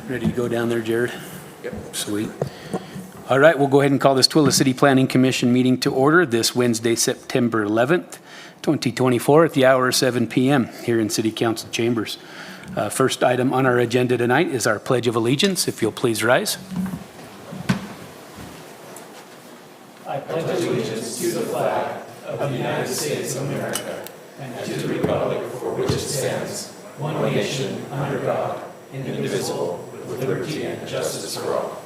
Ready to go down there, Jared? Yep. Sweet. All right, we'll go ahead and call this Twila City Planning Commission meeting to order this Wednesday, September 11th, 2024 at the hour of 7 p.m. here in City Council chambers. First item on our agenda tonight is our Pledge of Allegiance. If you'll please rise. I pledge allegiance to the flag of the United States of America and to the republic for which it stands, one nation, under God, indivisible, with liberty and justice for all.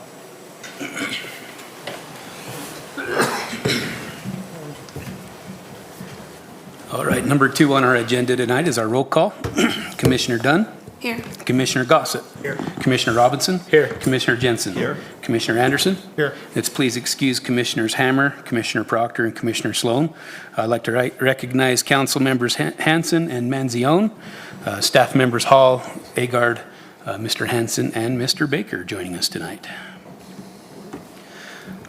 All right, number 2 on our agenda tonight is our roll call. Commissioner Dunn. Here. Commissioner Gossett. Here. Commissioner Robinson. Here. Commissioner Jensen. Here. Commissioner Anderson. Here. Let's please excuse Commissioners Hammer, Commissioner Proctor, and Commissioner Sloan. I'd like to recognize Council members Hansen and Manzione, staff members Hall, Agard, Mr. Hansen, and Mr. Baker joining us tonight.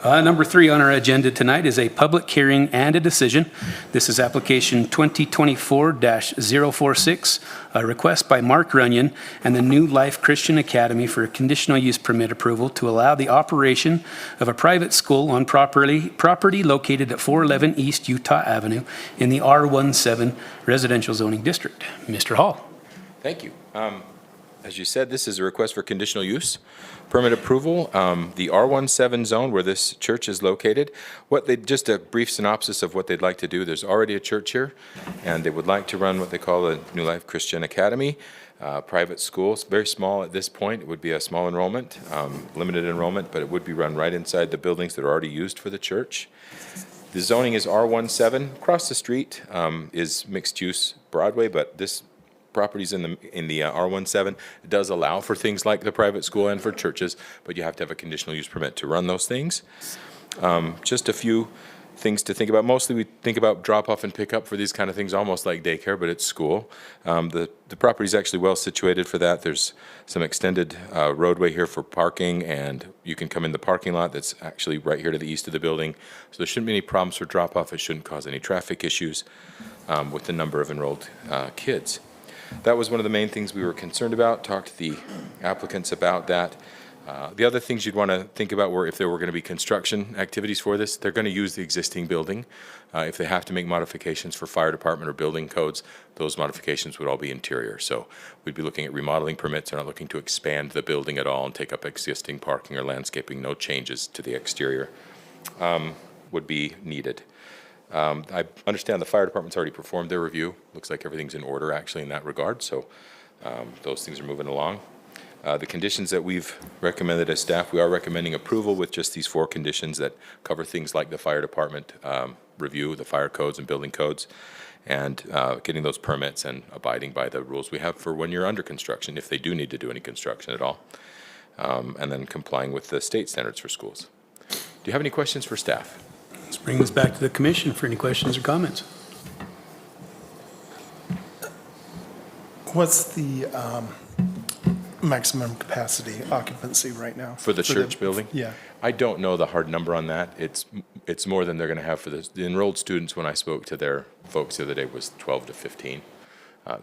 Number 3 on our agenda tonight is a public hearing and a decision. This is application 2024-046, a request by Mark Runyon and the New Life Christian Academy for a conditional use permit approval to allow the operation of a private school on property located at 411 East Utah Avenue in the R17 residential zoning district. Mr. Hall. Thank you. As you said, this is a request for conditional use permit approval. The R17 zone where this church is located, just a brief synopsis of what they'd like to do. There's already a church here, and they would like to run what they call the New Life Christian Academy, private school. It's very small at this point. It would be a small enrollment, limited enrollment, but it would be run right inside the buildings that are already used for the church. The zoning is R17. Across the street is mixed use Broadway, but this properties in the R17 does allow for things like the private school and for churches, but you have to have a conditional use permit to run those things. Just a few things to think about. Mostly we think about drop off and pick up for these kind of things, almost like daycare, but it's school. The property is actually well situated for that. There's some extended roadway here for parking, and you can come in the parking lot that's actually right here to the east of the building. So there shouldn't be any problems for drop off. It shouldn't cause any traffic issues with the number of enrolled kids. That was one of the main things we were concerned about. Talked to the applicants about that. The other things you'd want to think about were if there were going to be construction activities for this. They're going to use the existing building. If they have to make modifications for fire department or building codes, those modifications would all be interior. So we'd be looking at remodeling permits. They're not looking to expand the building at all and take up existing parking or landscaping. No changes to the exterior would be needed. I understand the fire department's already performed their review. Looks like everything's in order actually in that regard, so those things are moving along. The conditions that we've recommended as staff, we are recommending approval with just these 4 conditions that cover things like the fire department review, the fire codes and building codes, and getting those permits and abiding by the rules we have for when you're under construction, if they do need to do any construction at all, and then complying with the state standards for schools. Do you have any questions for staff? Let's bring this back to the commission for any questions or comments. What's the maximum capacity occupancy right now? For the church building? Yeah. I don't know the hard number on that. It's more than they're going to have for the enrolled students. When I spoke to their folks the other day, was 12 to 15.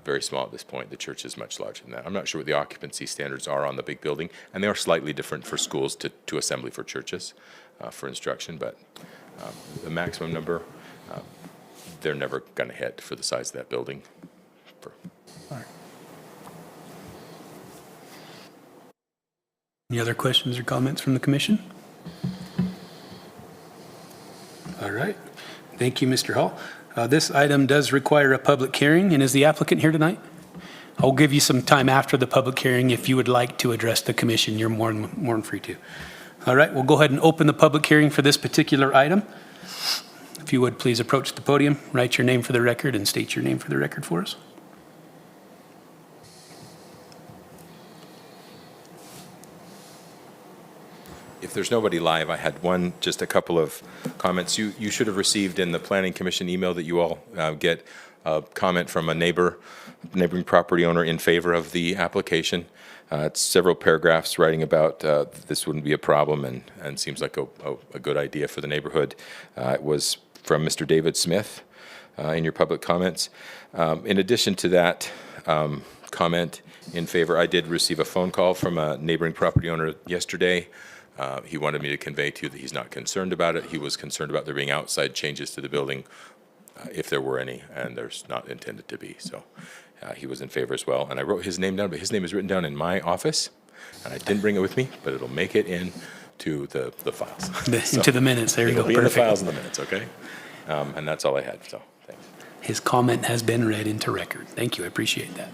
Very small at this point. The church is much larger than that. I'm not sure what the occupancy standards are on the big building, and they are slightly different for schools to assembly for churches for instruction, but the maximum number, they're never going to hit for the size of that building. All right. Any other questions or comments from the commission? All right. Thank you, Mr. Hall. This item does require a public hearing, and is the applicant here tonight? I'll give you some time after the public hearing if you would like to address the commission. You're more than free to. All right, we'll go ahead and open the public hearing for this particular item. If you would please approach the podium, write your name for the record, and state your name for the record for us. If there's nobody live, I had just a couple of comments. You should have received in the Planning Commission email that you all get a comment from a neighboring property owner in favor of the application. It's several paragraphs writing about this wouldn't be a problem and seems like a good idea for the neighborhood. It was from Mr. David Smith in your public comments. In addition to that comment in favor. I did receive a phone call from a neighboring property owner yesterday. He wanted me to convey to you that he's not concerned about it. He was concerned about there being outside changes to the building, if there were any, and there's not intended to be. So he was in favor as well. And I wrote his name down, but his name is written down in my office, and I didn't bring it with me, but it'll make it into the files. Into the minutes, there you go. It'll be in the Perfect. files in the minutes, okay? And that's all I had, so thanks. His comment has been read into record. Thank you, I appreciate that.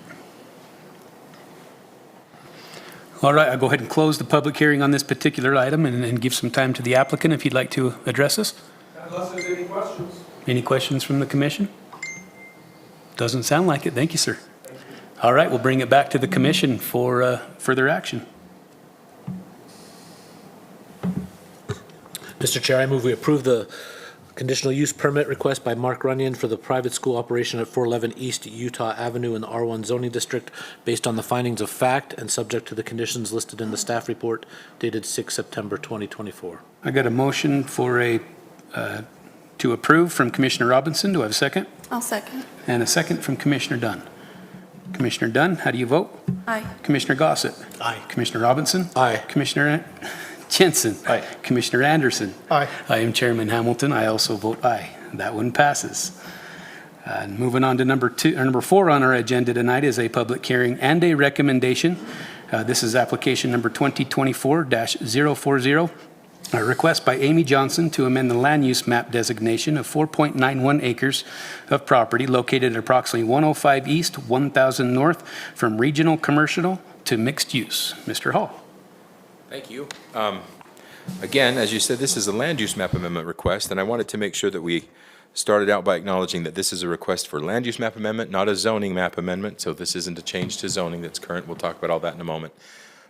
All right, I'll go ahead and close the public hearing on this particular item and give some time to the applicant if you'd like to address us. Unless there's any questions. Any questions from the commission? Doesn't sound like it. Thank you, sir. All right, we'll bring it back to the commission for further action. Mr. Chair, I move we approve the conditional use permit request by Mark Runyon for the private school operation at 411 East Utah Avenue in the R1 zoning district based on the findings of fact and subject to the conditions listed in the staff report dated 6 September 2024. I got a motion for to approve from Commissioner Robinson. Do I have a second? I'll second. And a second from Commissioner Dunn. Commissioner Dunn, how do you vote? Aye. Commissioner Gossett? Aye. Commissioner Robinson? Aye. Commissioner Jensen? Aye. Commissioner Anderson? Aye. I am Chairman Hamilton. I also vote aye. That one passes. And moving on to number 4 on our agenda tonight is a public hearing and a recommendation. This is application number 2024-040. A request by Amy Johnson to amend the land use map designation of 4.91 acres of property located at approximately 105 East, 1000 North from regional commercial to mixed use. Mr. Hall. Thank you. Again, as you said, this is a land use map amendment request, and I wanted to make sure that we started out by acknowledging that this is a request for land use map amendment, not a zoning map amendment. So this isn't a change to zoning that's current. We'll talk about all that in a moment.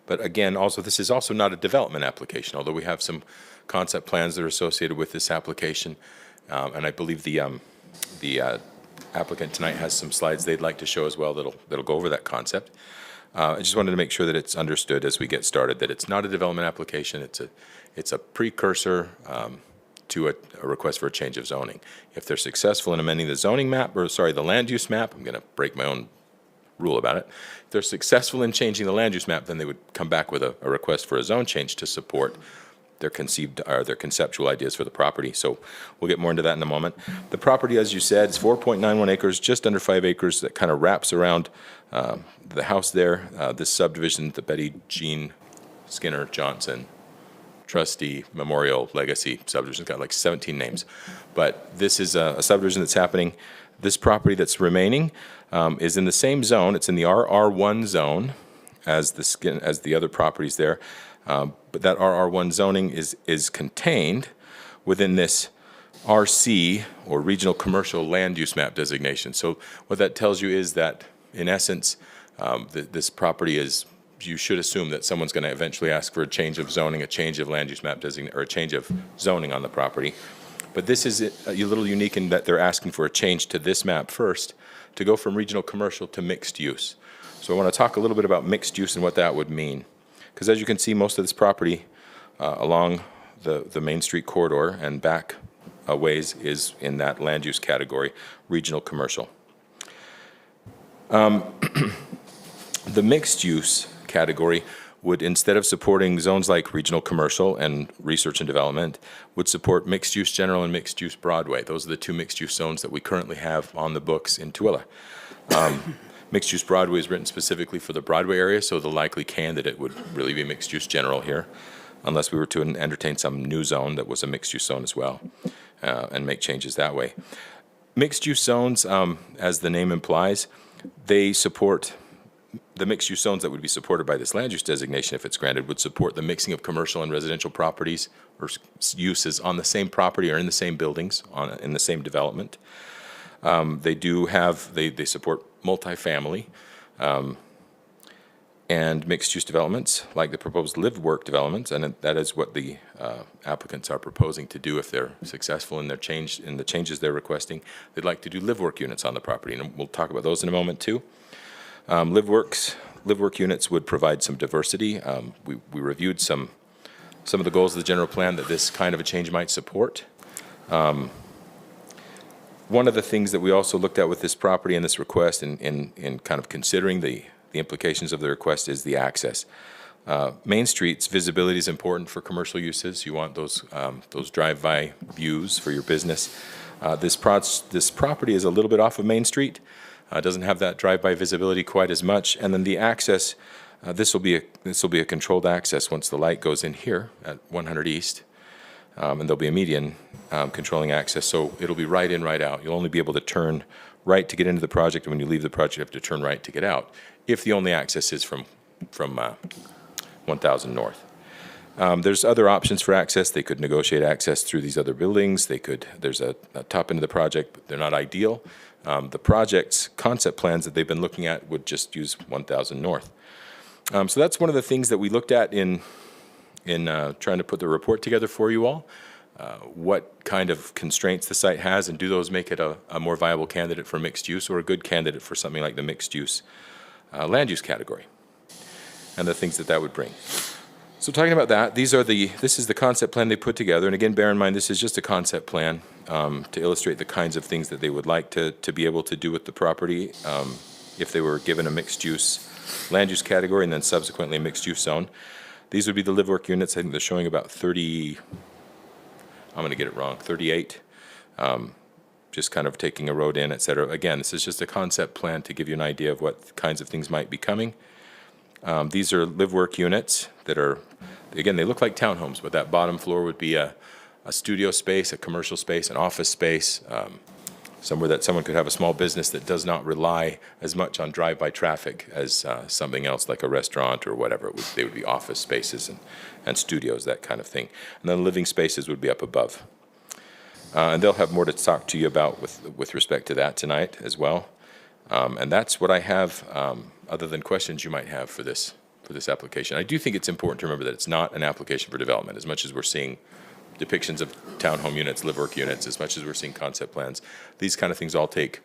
But again, also, this is also not a development application, although we have some concept plans that are associated with this application. And I believe the applicant tonight has some slides they'd like to show as well that'll go over that concept. I just wanted to make sure that it's understood as we get started that it's not a development application. It's a precursor to a request for a change of zoning. If they're successful in amending the zoning map, the land use map, I'm going to break my own rule about it. If they're successful in changing the land use map, then they would come back with a request for a zone change to support their conceptual ideas for the property. So we'll get more into that in a moment. The property, as you said, is 4.91 acres, just under 5 acres, that kind of wraps around the house there. This subdivision, the Betty Jean Skinner Johnson Trustee Memorial Legacy subdivision, got like 17 names. But this is a subdivision that's happening. This property that's remaining is in the same zone. It's in the RR1 zone as the other properties there. But that RR1 zoning is contained within this RC, or Regional Commercial Land Use Map designation. So what that tells you is that, in essence, this property is, you should assume that someone's going to eventually ask for a change of zoning, a change of land use map designation, or a change of zoning on the property. But this is a little unique in that they're asking for a change to this map first to go from regional commercial to mixed use. So I want to talk a little bit about mixed use and what that would mean. Because as you can see, most of this property along the Main Street corridor and back a ways is in that land use category, regional commercial. The mixed use category would, instead of supporting zones like regional commercial and research and development, would support mixed use general and mixed use Broadway. Those are the two mixed use zones that we currently have on the books in Tooele. Mixed use Broadway is written specifically for the Broadway area, so the likely candidate would really be mixed use general here, unless we were to entertain some new zone that was a mixed use zone as well, and make changes that way. Mixed use zones, as the name implies, they support the mixed use zones that would be supported by this land use designation, if it's granted, would support the mixing of commercial and residential properties or uses on the same property or in the same buildings in the same development. They support multifamily and mixed use developments like the proposed live work developments, and that is what the applicants are proposing to do if they're successful in the changes they're requesting. They'd like to do live work units on the property, and we'll talk about those in a moment too. Live work units would provide some diversity. We reviewed some of the goals of the general plan that this kind of a change might support. One of the things that we also looked at with this property and this request in kind of considering the the implications of the request is the access. Main Street's visibility is important for commercial uses. You want those drive-by views for your business. This property is a little bit off of Main Street. Doesn't have that drive-by visibility quite as much. And then the access, this will be a controlled access once the light goes in here at 100 East. And there'll be a median controlling access, so it'll be right in, right out. You'll only be able to turn right to get into the project, and when you leave the project, you have to turn right to get out, if the only access is from 1000 North. There's other options for access. They could negotiate access through these other buildings. There's a top end of the project, but they're not ideal. The project's concept plans that they've been looking at would just use 1000 North. So that's one of the things that we looked at in trying to put the report together for you all. What kind of constraints the site has, and do those make it a more viable candidate for mixed use, or a good candidate for something like the mixed use land use category, and the things that would bring. So talking about that, this is the concept plan they put together, and again, bear in mind this is just a concept plan to illustrate the kinds of things that they would like to be able to do with the property if they were given a mixed use land use category and then subsequently a mixed use zone. These would be the live work units. I think they're showing about 30, I'm going to get it wrong, 38, just kind of taking a road in, et cetera. Again, this is just a concept plan to give you an idea of what kinds of things might be coming. These are live work units that are, again, they look like townhomes, but that bottom floor would be a studio space, a commercial space, an office space, somewhere that someone could have a small business that does not rely as much on drive-by traffic as something else like a restaurant or whatever. They would be office spaces and studios, that kind of thing. And then living spaces would be up above. And they'll have more to talk to you about with respect to that tonight as well. And that's what I have, other than questions you might have for this application. I do think it's important to remember that it's not an application for development, as much as we're seeing depictions of townhome units, live work units, as much as we're seeing concept plans. These kind of things all take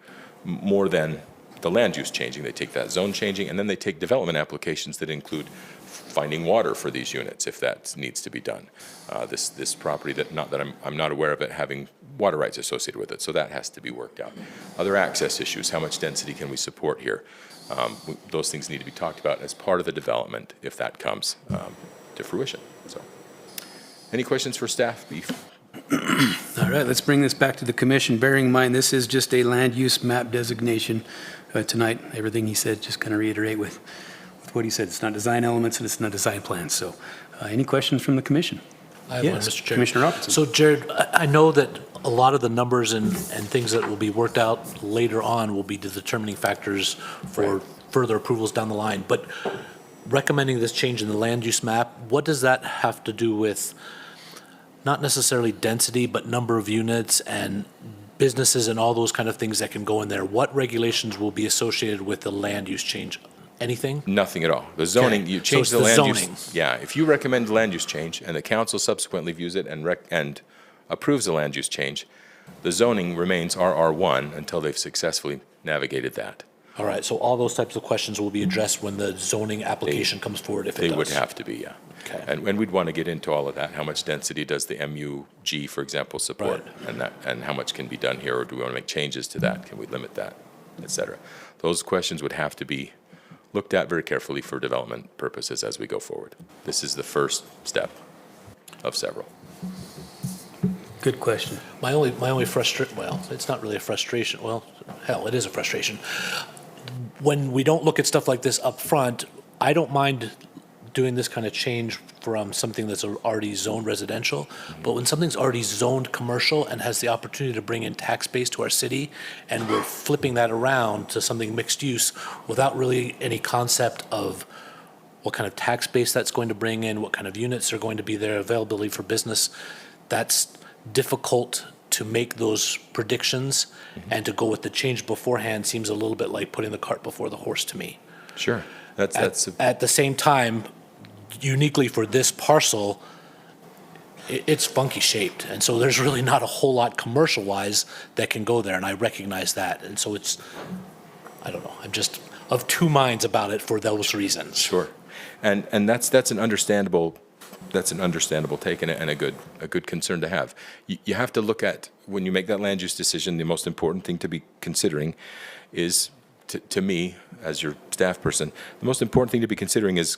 more than the land use changing. They take that zone changing, and then they take development applications that include finding water for these units if that needs to be done. This property I'm not aware of it having water rights associated with it, so that has to be worked out. Other access issues, how much density can we support here? Those things need to be talked about as part of the development if that comes to fruition. So, any questions for staff? All right, let's bring this back to the commission, bearing in mind this is just a land use map designation tonight. Everything he said, just kind of reiterate with what he said. It's not design elements and it's not design plans. So any questions from the commission? I have one, Yes, Mr. Chair. Commissioner Robertson. So Jared, I know that a lot of the numbers and things that will be worked out later on will be the determining factors for further approvals down the line. But recommending this change in the land use map, what does that have to do with not necessarily density, but number of units and businesses and all those kind of things that can go in there? What regulations will be associated with the land use change? Anything? Nothing at all. The zoning, Okay. you So change it's the the land zoning. use. Yeah, if you recommend land use change and the council subsequently views it and approves the land use change, the zoning remains RR1 until they've successfully navigated that. All right, so all those types of questions will be addressed when the zoning application comes forward, if it does? They would have to be, yeah. Okay. And we'd want to get into all of that. How much density does the MUG, for example, support? Right. And how much can be done here, or do we want to make changes to that? Can we limit that, et cetera? Those questions would have to be looked at very carefully for development purposes as we go forward. This is the first step of several. Good question. My only frustration, well, it's not really a frustration. Well, hell, it is a frustration. When we don't look at stuff like this up front, I don't mind doing this kind of change from something that's already zoned residential. But when something's already zoned commercial and has the opportunity to bring in tax base to our city, and we're flipping that around to something mixed use without really any concept of what kind of tax base that's going to bring in, what kind of units are going to be there, availability for business, that's difficult to make those predictions, and to go with the change beforehand seems a little bit like putting the cart before the horse to me. Sure. At the same time, uniquely for this parcel, it's funky shaped, and so there's really not a whole lot commercial-wise that can go there, and I recognize that. And so I don't know, I'm just of two minds about it for those reasons. Sure. And that's an understandable take and a good concern to have. You have to look at, when you make that land use decision, the most important thing to be considering is to me, as your staff person, the most important thing to be considering is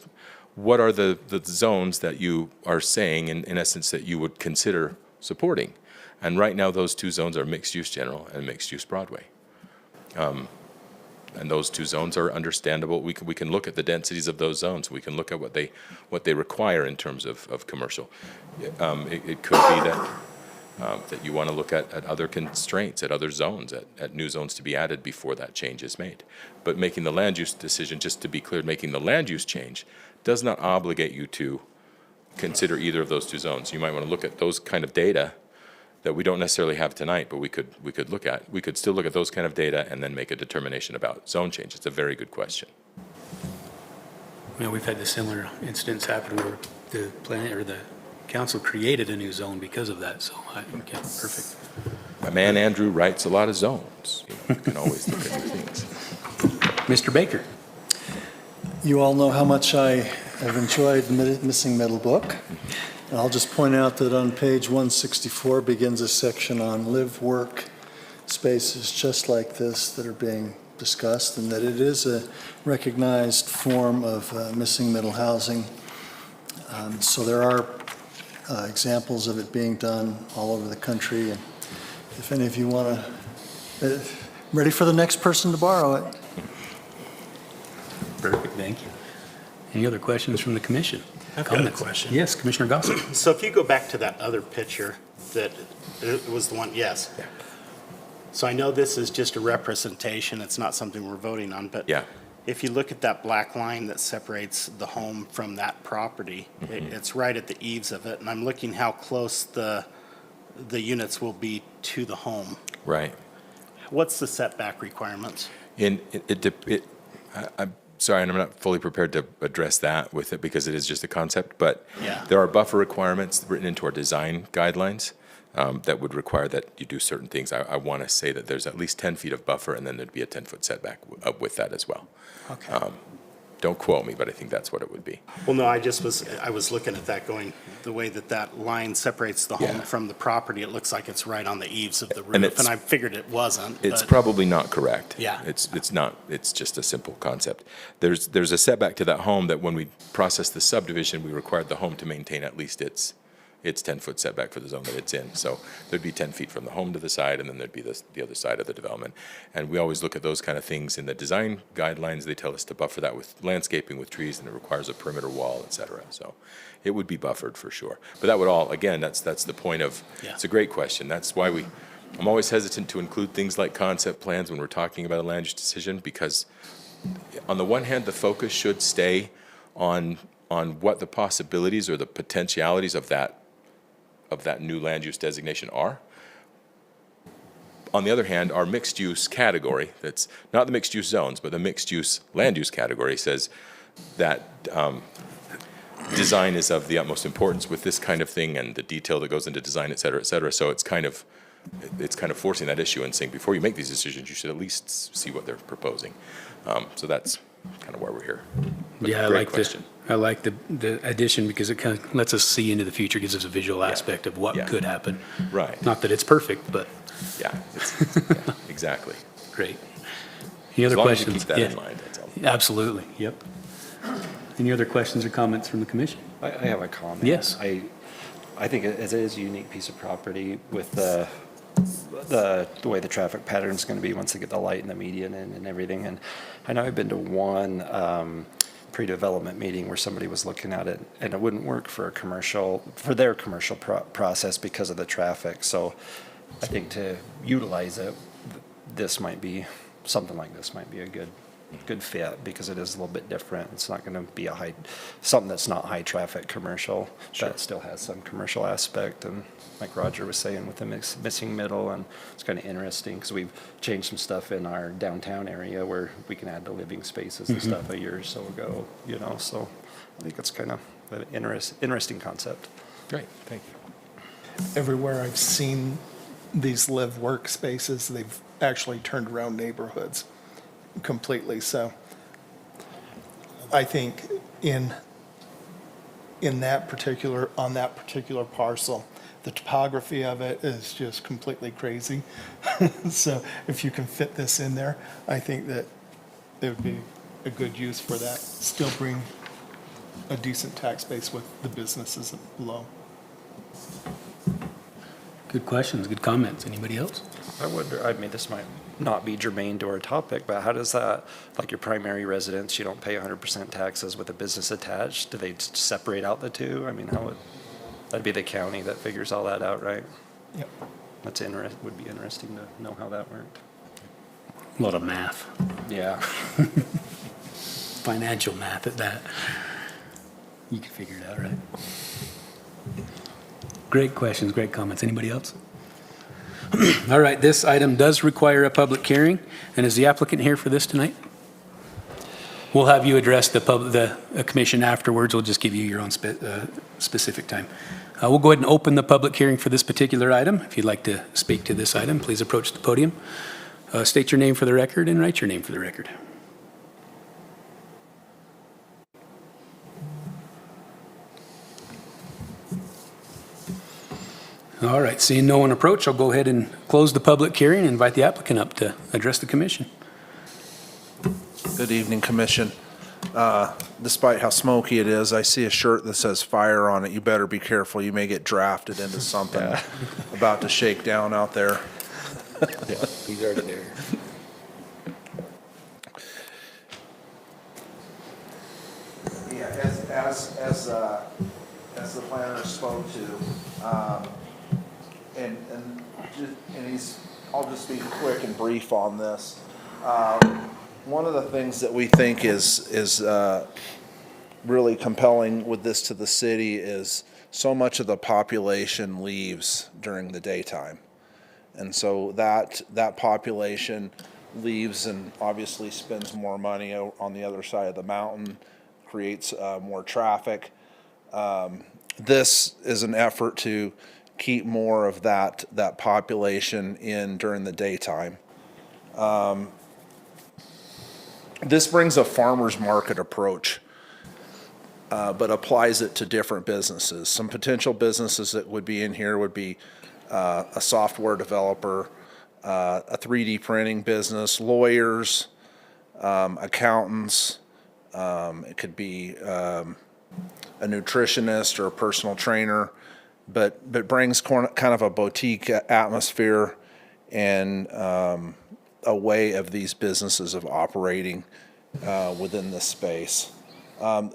what are the zones that you are saying, in essence, that you would consider supporting? And right now, those two zones are mixed-use general and mixed-use Broadway. And those two zones are understandable. We can look at the densities of those zones. We can look at what they require in terms of commercial. It could be that you want to look at other constraints, at other zones, at new zones to be added before that change is made. But making the land use decision, just to be clear, making the land use change does not obligate you to consider either of those two zones. You might want to look at those kind of data that we don't necessarily have tonight, but we could look at. We could still look at those kind of data and then make a determination about zone change. It's a very good question. You know, we've had the similar incidents happen where the planet or the council created a new zone because of that, so okay, perfect. My man Andrew writes a lot of zones. You can always look at new things. Mr. Baker? You all know how much I have enjoyed the Missing Middle book. And I'll just point out that on page 164 begins a section on live-work spaces just like this that are being discussed, and that it is a recognized form of missing middle housing. So there are examples of it being done all over the country. And if any of you want to, ready for the next person to borrow it. Perfect, thank you. Any other questions from the commission? I've got a Comments? question. Yes, Commissioner Gossett. So if you go back to that other picture, that it was the one, yes. Yeah. So I know this is just a representation, it's not something we're voting on, but Yeah. if you look at that black line that separates the home from that property, it's right at the eaves of it, and I'm looking how close the units will be to the home. Right. What's the setback requirements? I'm sorry, and I'm not fully prepared to address that with it because it is just a concept, but Yeah. there are buffer requirements written into our design guidelines that would require that you do certain things. I want to say that there's at least 10 feet of buffer, and then there'd be a 10-foot setback with that as well. Okay. Don't quote me, but I think that's what it would be. Well, no, I was looking at that going, the way that line separates the home Yeah. from the property, it looks like it's right on the eaves of the And roof, it's- and I figured it wasn't. It's but- probably not correct. Yeah. It's not, it's just a simple concept. There's a setback to that home that when we processed the subdivision, we required the home to maintain at least its 10-foot setback for the zone that it's in. So there'd be 10 feet from the home to the side, and then there'd be the other side of the development. And we always look at those kind of things in the design guidelines. They tell us to buffer that with landscaping, with trees, and it requires a perimeter wall, et cetera. So it would be buffered for sure. But that would all, again, that's the point of, Yeah. it's a great question. That's why I'm always hesitant to include things like concept plans when we're talking about a land use decision, because on the one hand, the focus should stay on what the possibilities or the potentialities of that new land use designation are. On the other hand, our mixed use category, that's not the mixed use zones, but the mixed use land use category, says that design is of the utmost importance with this kind of thing and the detail that goes into design, et cetera, et cetera. So it's kind of forcing that issue and saying, before you make these decisions, you should at least see what they're proposing. So that's kind of why we're here. But Yeah, great question. I like the addition because it kind of lets us see into the future, gives us a visual aspect of what Yeah. could happen. Right. Not that it's perfect, but Yeah, exactly. great. Any As other long as you questions? keep that in Yeah. mind, that's all. Absolutely, yep. Any other questions or comments from the commission? I have a comment. Yes. I think it is a unique piece of property with the way the traffic pattern is going to be once they get the light and the median in and everything. And I know I've been to one pre-development meeting where somebody was looking at it, and it wouldn't work for their commercial process because of the traffic. So I think to utilize it, something like this might be a good fit because it is a little bit different. It's not going to be something that's not high traffic commercial, that still has some commercial aspect. And like Roger was saying with the missing middle, and it's kind of interesting because we've changed some stuff in our downtown area where we can add the living spaces and stuff a year or so ago, so I think it's kind of an interesting concept. Great, thank you. Everywhere I've seen these live workspaces, they've actually turned around neighborhoods completely. So I think on that particular parcel, the topography of it is just completely crazy. So if you can fit this in there, I think that it would be a good use for that. Still bring a decent tax base with the businesses below. Good questions, good comments. Anybody else? I wonder, I mean, this might not be germane to our topic, but how does that, like your primary residence, you don't pay 100% taxes with a business attached? Do they separate out the two? I mean, how would, that'd be the county that figures all that out, right? Yep. Would be interesting to know how that worked. A lot of math, Yeah. financial math at that. You can figure it out, right? Great questions, great comments. Anybody else? All right, this item does require a public hearing, and is the applicant here for this tonight? We'll have you address the commission afterwards. We'll just give you your own specific time. We'll go ahead and open the public hearing for this particular item. If you'd like to speak to this item, please approach the podium. State your name for the record and write your name for the record. All right, seeing no one approach, I'll go ahead and close the public hearing and invite the applicant up to address the commission. Good evening, Commission. Despite how smoky it is, I see a shirt that says fire on it. You better be careful. You may get drafted into something about to shake down out there. He's already there. Yeah, as the planner spoke to, I'll just be quick and brief on this. One of the things that we think is really compelling with this to the city is so much of the population leaves during the daytime. And so that population leaves and obviously spends more money on the other side of the mountain, creates more traffic. This is an effort to keep more of that population in during the daytime. This brings a farmer's market approach, but applies it to different businesses. Some potential businesses that would be in here would be a software developer, a 3D printing business, lawyers, accountants. It could be a nutritionist or a personal trainer, but brings kind of a boutique atmosphere and a way of these businesses of operating within this space.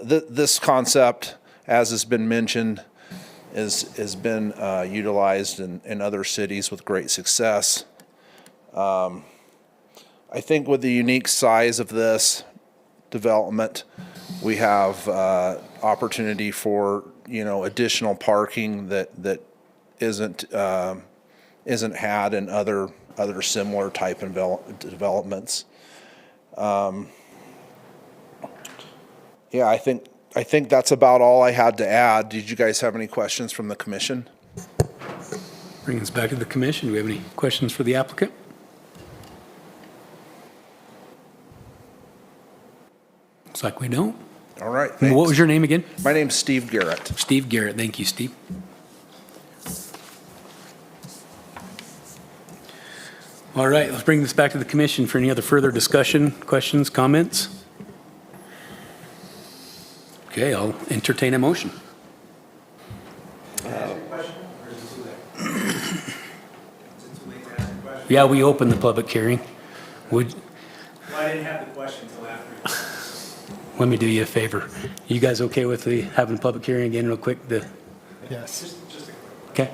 This concept, as has been mentioned, has been utilized in other cities with great success. I think with the unique size of this development, we have opportunity for additional parking that isn't had in other similar type developments. Yeah, I think that's about all I had to add. Did you guys have any questions from the commission? Bring us back to the commission. Do we have any questions for the applicant? Looks like we don't. All right, What thanks. was your name again? My name's Steve Garrett. Steve Garrett. Thank you, Steve. All right, let's bring this back to the commission for any other further discussion, questions, comments. Okay, I'll entertain a motion. Yeah, we opened the public hearing. Would, Well, I didn't have the question until after. let me do you a favor. You guys okay with having a public hearing again real quick? Yes. Okay.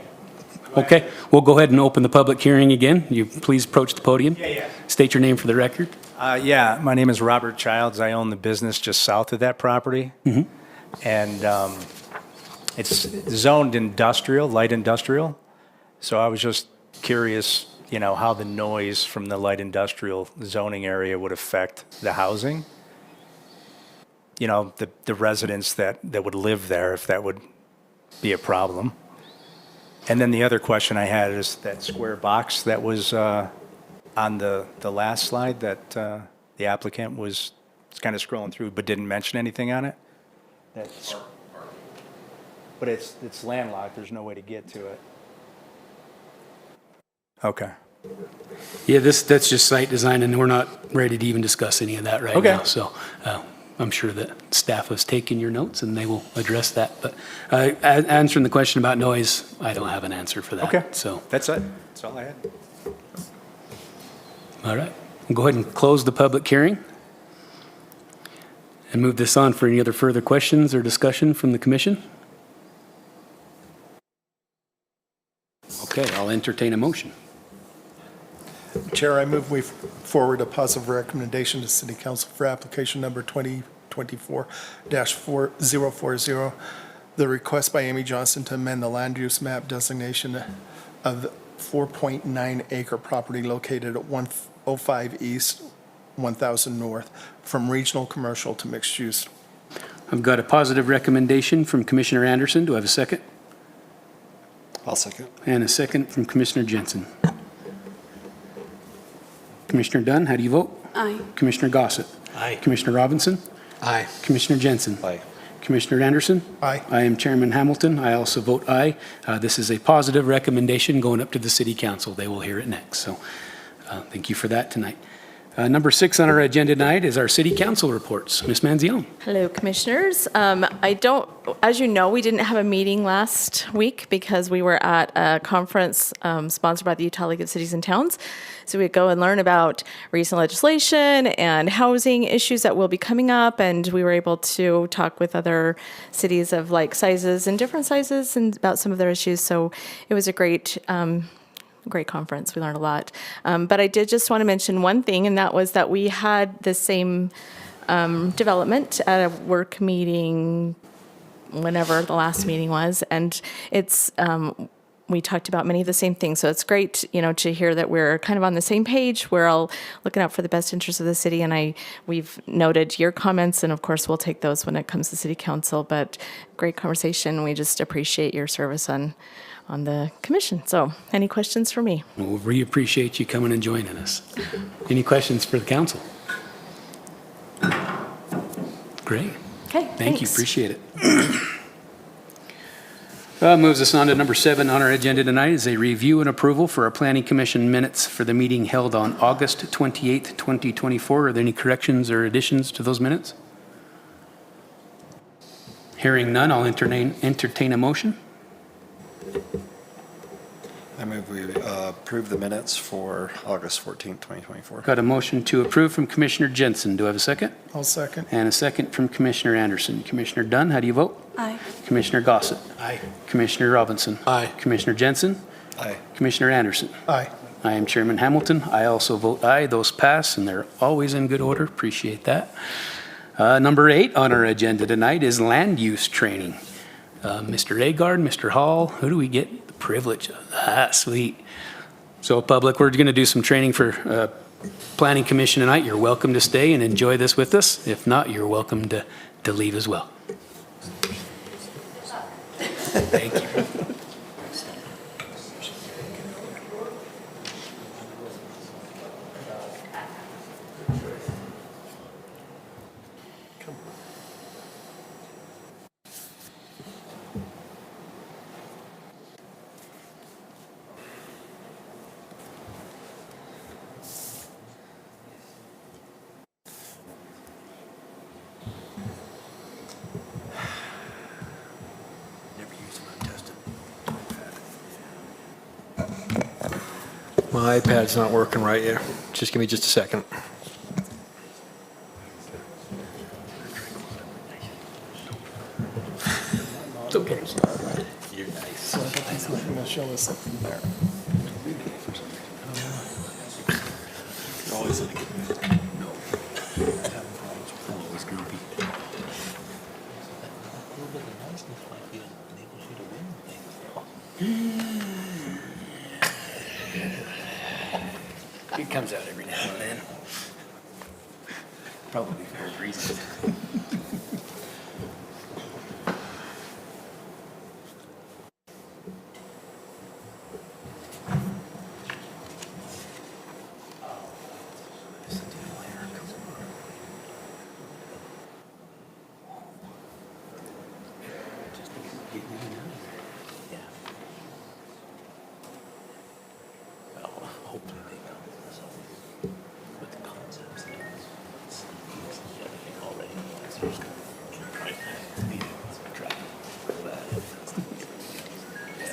Okay, we'll go ahead and open the public hearing again. You please approach the podium. Yeah. State your name for the record. Yeah, my name is Robert Childs. I own the business just south of that property. And it's zoned industrial, light industrial. So I was just curious, how the noise from the light industrial zoning area would affect the housing. The residents that would live there, if that would be a problem. And then the other question I had is that square box that was on the last slide that the applicant was kind of scrolling through but didn't mention anything on it. But it's landlocked, there's no way to get to it. Okay. Yeah, that's just site design, and we're not ready to even discuss any of that right Okay. now. So I'm sure that staff was taking your notes, and they will address that. But answering the question about noise, I don't have an answer for that. Okay. So, That's it. That's all I had. all right. We'll go ahead and close the public hearing and move this on for any other further questions or discussion from the commission. Okay, I'll entertain a motion. Chair, I move we forward a positive recommendation to City Council for application number 2024-4040, the request by Amy Johnson to amend the land use map designation of 4.9 acre property located at 105 East, 1000 North, from regional commercial to mixed use. I've got a positive recommendation from Commissioner Anderson. Do I have a second? I'll second. And a second from Commissioner Jensen. Commissioner Dunn, how do you vote? Aye. Commissioner Gossett? Aye. Commissioner Robinson? Aye. Commissioner Jensen? Aye. Commissioner Anderson? Aye. I am Chairman Hamilton. I also vote aye. This is a positive recommendation going up to the City Council. They will hear it next. So thank you for that tonight. Number 6 on our agenda tonight is our City Council reports. Ms. Manzione. Hello, Commissioners. As you know, we didn't have a meeting last week because we were at a conference sponsored by the Utah League of Cities and Towns. So we'd go and learn about recent legislation and housing issues that will be coming up. And we were able to talk with other cities of like sizes and different sizes and about some of their issues. So it was a great conference. We learned a lot. But I did just want to mention one thing, and that was that we had the same development at a work meeting, whenever the last meeting was, and it's we talked about many of the same things. So it's great, to hear that we're kind of on the same page. We're all looking out for the best interests of the city, and we've noted your comments, and of course we'll take those when it comes to City Council. But great conversation. We just appreciate your service on the commission. So any questions for me? Well, we appreciate you coming and joining us. Any questions for the council? Great. Okay, Thank you. thanks. Appreciate it. Moves us on to number 7 on our agenda tonight is a review and approval for our Planning Commission minutes for the meeting held on August 28th, 2024. Are there any corrections or additions to those minutes? Hearing none, I'll entertain a motion. I move we approve the minutes for August 14th, 2024. Got a motion to approve from Commissioner Jensen. Do I have a second? I'll second. And a second from Commissioner Anderson. Commissioner Dunn, how do you vote? Aye. Commissioner Gossett? Aye. Commissioner Robinson? Aye. Commissioner Jensen? Aye. Commissioner Anderson? Aye. I am Chairman Hamilton. I also vote aye. Those pass, and they're always in good order. Appreciate that. Number 8 on our agenda tonight is land use training. Mr. Agard, Mr. Hall, who do we get the privilege of? Sweet. So public, we're going to do some training for Planning Commission tonight. You're welcome to stay and enjoy this with us. If not, you're welcome to leave as well. Thank you. My iPad's not working right here. Just give me just a second. It's okay. He's not going to show us something there. It comes out every now and then. Probably for a reason. Hope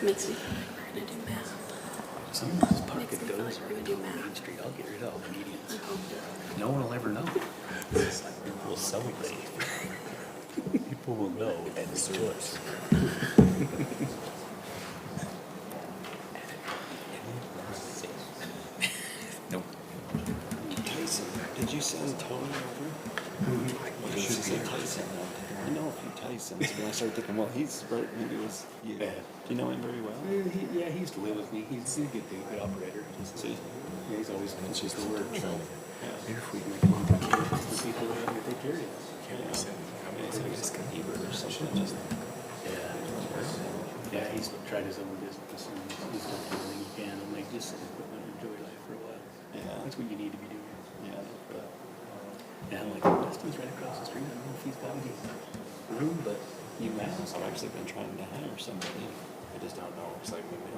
Makes me feel like we're gonna do math. Sometimes park Makes at me feel those like or we're go gonna do on Main math. Street. I'll get rid of all the medians. I hope. No one will ever know. We'll celebrate. People will know and rejoice. Nope. Tyson, did you send Tony over? Why did you say Tyson? I know a few Tysons, but I started thinking, well, he's right, maybe it was you. Yeah. Do you know him very well? Yeah, he used to live with me. He's a good dude, good operator. See? Yeah, he's always been just the word. So Yeah. if we can make one for people that have to take care of you. Ebert or something. Just, Yeah. Yeah, he's tried his own business and he's done everything he can and like just equipment and enjoy life for a while. yeah. That's what you need to be doing. Yeah. Yeah, like Dustin's right across the street. I don't know if he's got any room, but you ask. I've actually been trying to hire somebody. I just don't know. It's like maybe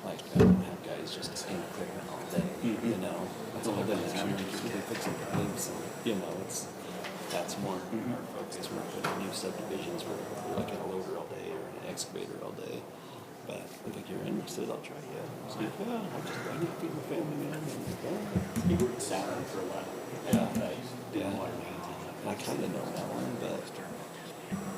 like have guys just in equipment all day. You know, that's all that is. I'm fixing things. And, you know, that's more our focus. We're putting new subdivisions. We're looking at a loader all day or an excavator all day. But if you're interested, I'll try you. So, yeah, I'll just bring you feed my family man. And, He worked salary for a while. Didn't water mains and all that. I kind of know Alan, but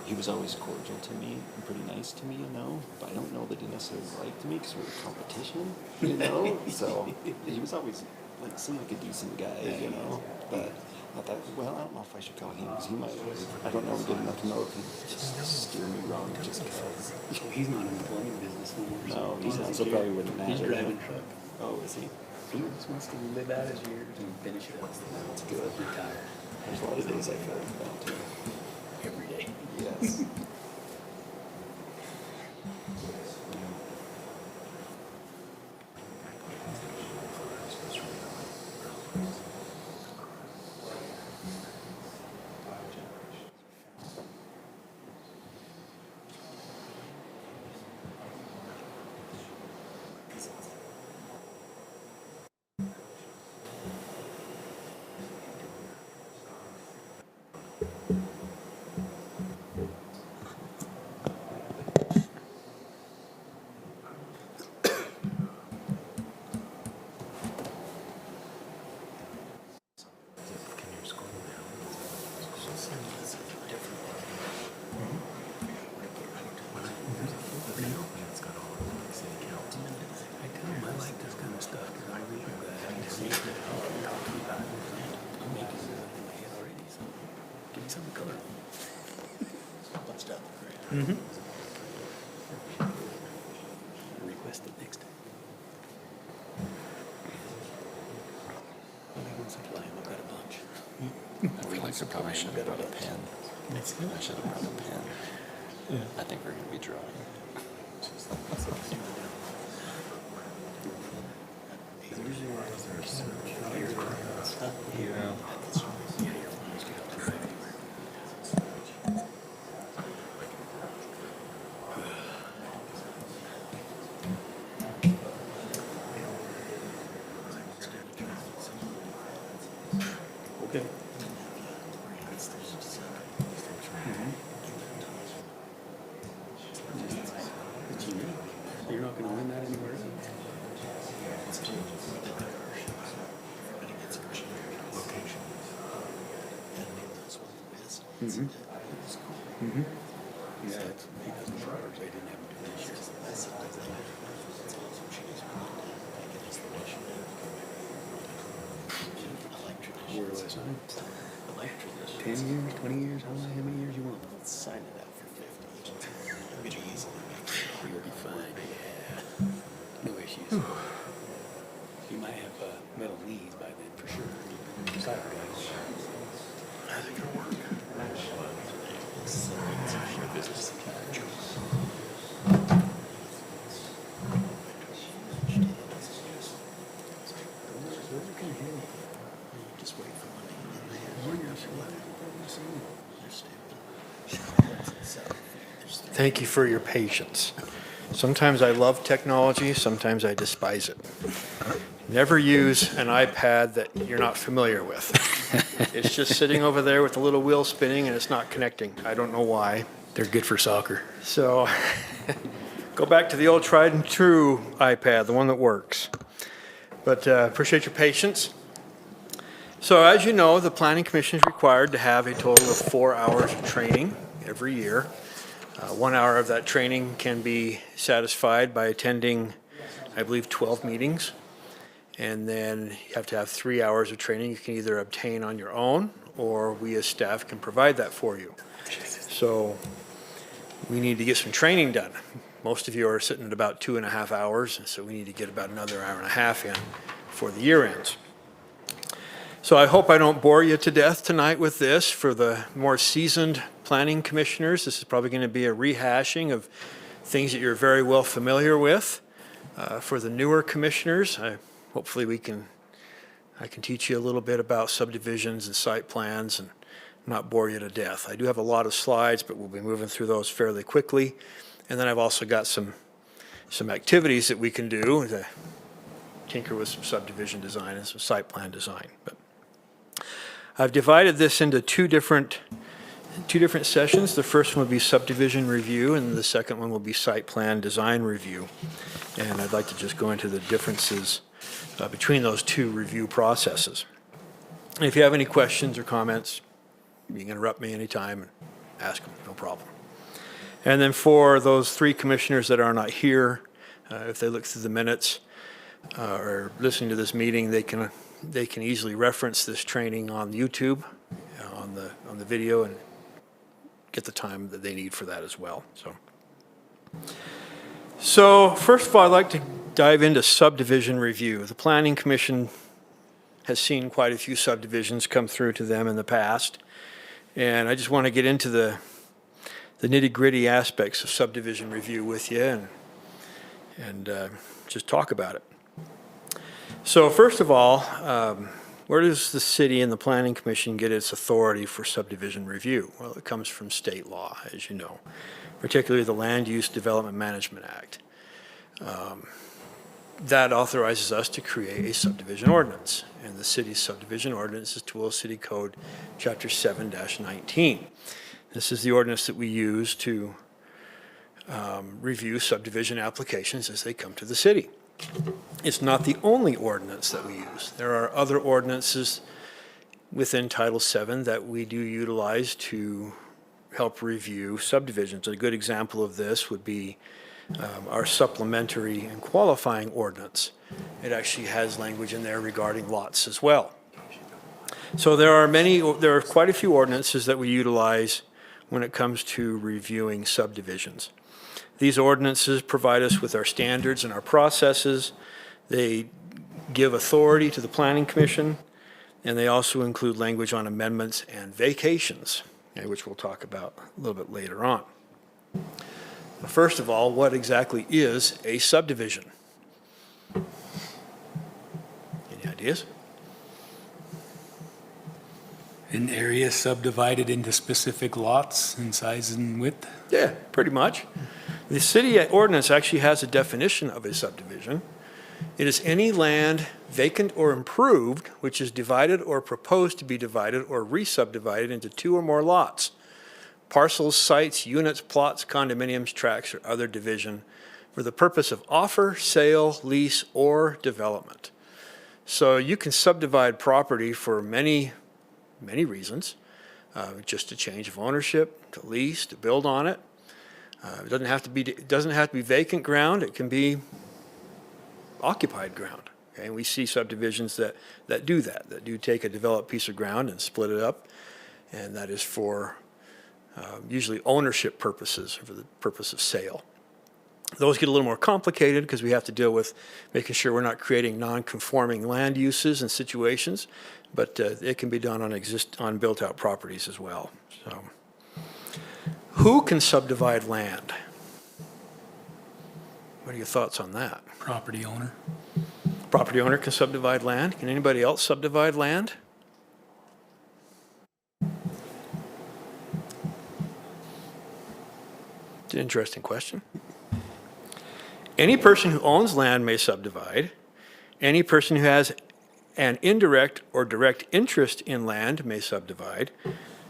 he was always cordial to me and pretty nice to me, you know. But I don't know that he necessarily liked me because we were competition, you know. So he was always like seemed like a decent guy, you know. But I thought, well, I don't know if I should call him because he might. I don't know him good enough to know if he just steer me wrong just because. He's not in the plumbing business no more. No, he's not. So probably wouldn't matter. He's driving truck. Oh, is he? He just wants to live out his years and finish it up. That's good. Retire There's a lot of days I feel like that too. every day. Yes. I tell him I like this kind of stuff because I read that. I can see it. I'll talk to you about it. I'm making it up in my head already, so give me something color. Bust up. Request it next time. Only one supply, I've got a bunch. I feel like I probably should have brought a pen. I should have brought a pen. I think we're going to be drawing. Okay. It's unique. You're not gonna win that anywhere else. Yeah, it's because of Roberts, they didn't have to do this year. Where was I? 10 years, 20 years, how many years you want? Let's sign it out for 50. You'll be fine, yeah. No issues. You might have metal knees by then, for sure. Sorry, guys. I think it'll work. Just wait for Monday. Thank you for your patience. Sometimes I love technology, sometimes I despise it. Never use an iPad that you're not familiar with. It's just sitting over there with the little wheel spinning and it's not connecting. I don't know why. They're good for soccer. So Go back to the old tried and true iPad, the one that works. But appreciate your patience. So as you know, the Planning Commission is required to have a total of 4 hours of training every year. 1 hour of that training can be satisfied by attending, I believe, 12 meetings. And then you have to have 3 hours of training you can either obtain on your own, or we as staff can provide that for you. So we need to get some training done. Most of you are sitting at about 2.5 hours, so we need to get about another hour and a half in before the year ends. So I hope I don't bore you to death tonight with this. For the more seasoned planning commissioners, this is probably going to be a rehashing of things that you're very well familiar with. For the newer commissioners, hopefully I can teach you a little bit about subdivisions and site plans and not bore you to death. I do have a lot of slides, but we'll be moving through those fairly quickly. And then I've also got some activities that we can do to tinker with some subdivision design and some site plan design. But I've divided this into two different sessions. The first one will be subdivision review, and the second one will be site plan design review. And I'd like to just go into the differences between those two review processes. And if you have any questions or comments, you can interrupt me anytime and ask them, no problem. And then for those three commissioners that are not here, if they look through the minutes or listening to this meeting, they can easily reference this training on YouTube, on the video, and get the time that they need for that as well. So first of all, I'd like to dive into subdivision review. The Planning Commission has seen quite a few subdivisions come through to them in the past, and I just want to get into the nitty-gritty aspects of subdivision review with you and just talk about it. So first of all, where does the city and the Planning Commission get its authority for subdivision review? Well, it comes from state law, as you know, particularly the Land Use Development Management Act. That authorizes us to create a subdivision ordinance, and the city's subdivision ordinance is Tooele City Code, Chapter 7-19. This is the ordinance that we use to review subdivision applications as they come to the city. It's not the only ordinance that we use. There are other ordinances within Title VII that we do utilize to help review subdivisions. A good example of this would be our supplementary and qualifying ordinance. It actually has language in there regarding lots as well. So there are quite a few ordinances that we utilize when it comes to reviewing subdivisions. These ordinances provide us with our standards and our processes. They give authority to the Planning Commission, and they also include language on amendments and vacations, which we'll talk about a little bit later on. But first of all, what exactly is a subdivision? Any ideas? An area subdivided into specific lots in size and width? Yeah, pretty much. The city ordinance actually has a definition of a subdivision. It is any land vacant or improved which is divided or proposed to be divided or re-subdivided into two or more lots, parcels, sites, units, plots, condominiums, tracts, or other division for the purpose of offer, sale, lease, or development. So you can subdivide property for many reasons, just a change of ownership, to lease, to build on it. It doesn't have to be vacant ground. It can be occupied ground. Okay? And we see subdivisions that do take a developed piece of ground and split it up, and that is for usually ownership purposes, for the purpose of sale. Those get a little more complicated because we have to deal with making sure we're not creating non-conforming land uses and situations, but it can be done on built-out properties as well. So, who can subdivide land? What are your thoughts on that? Property owner. Property owner can subdivide land. Can anybody else subdivide land? It's an interesting question. Any person who owns land may subdivide. Any person who has an indirect or direct interest in land may subdivide.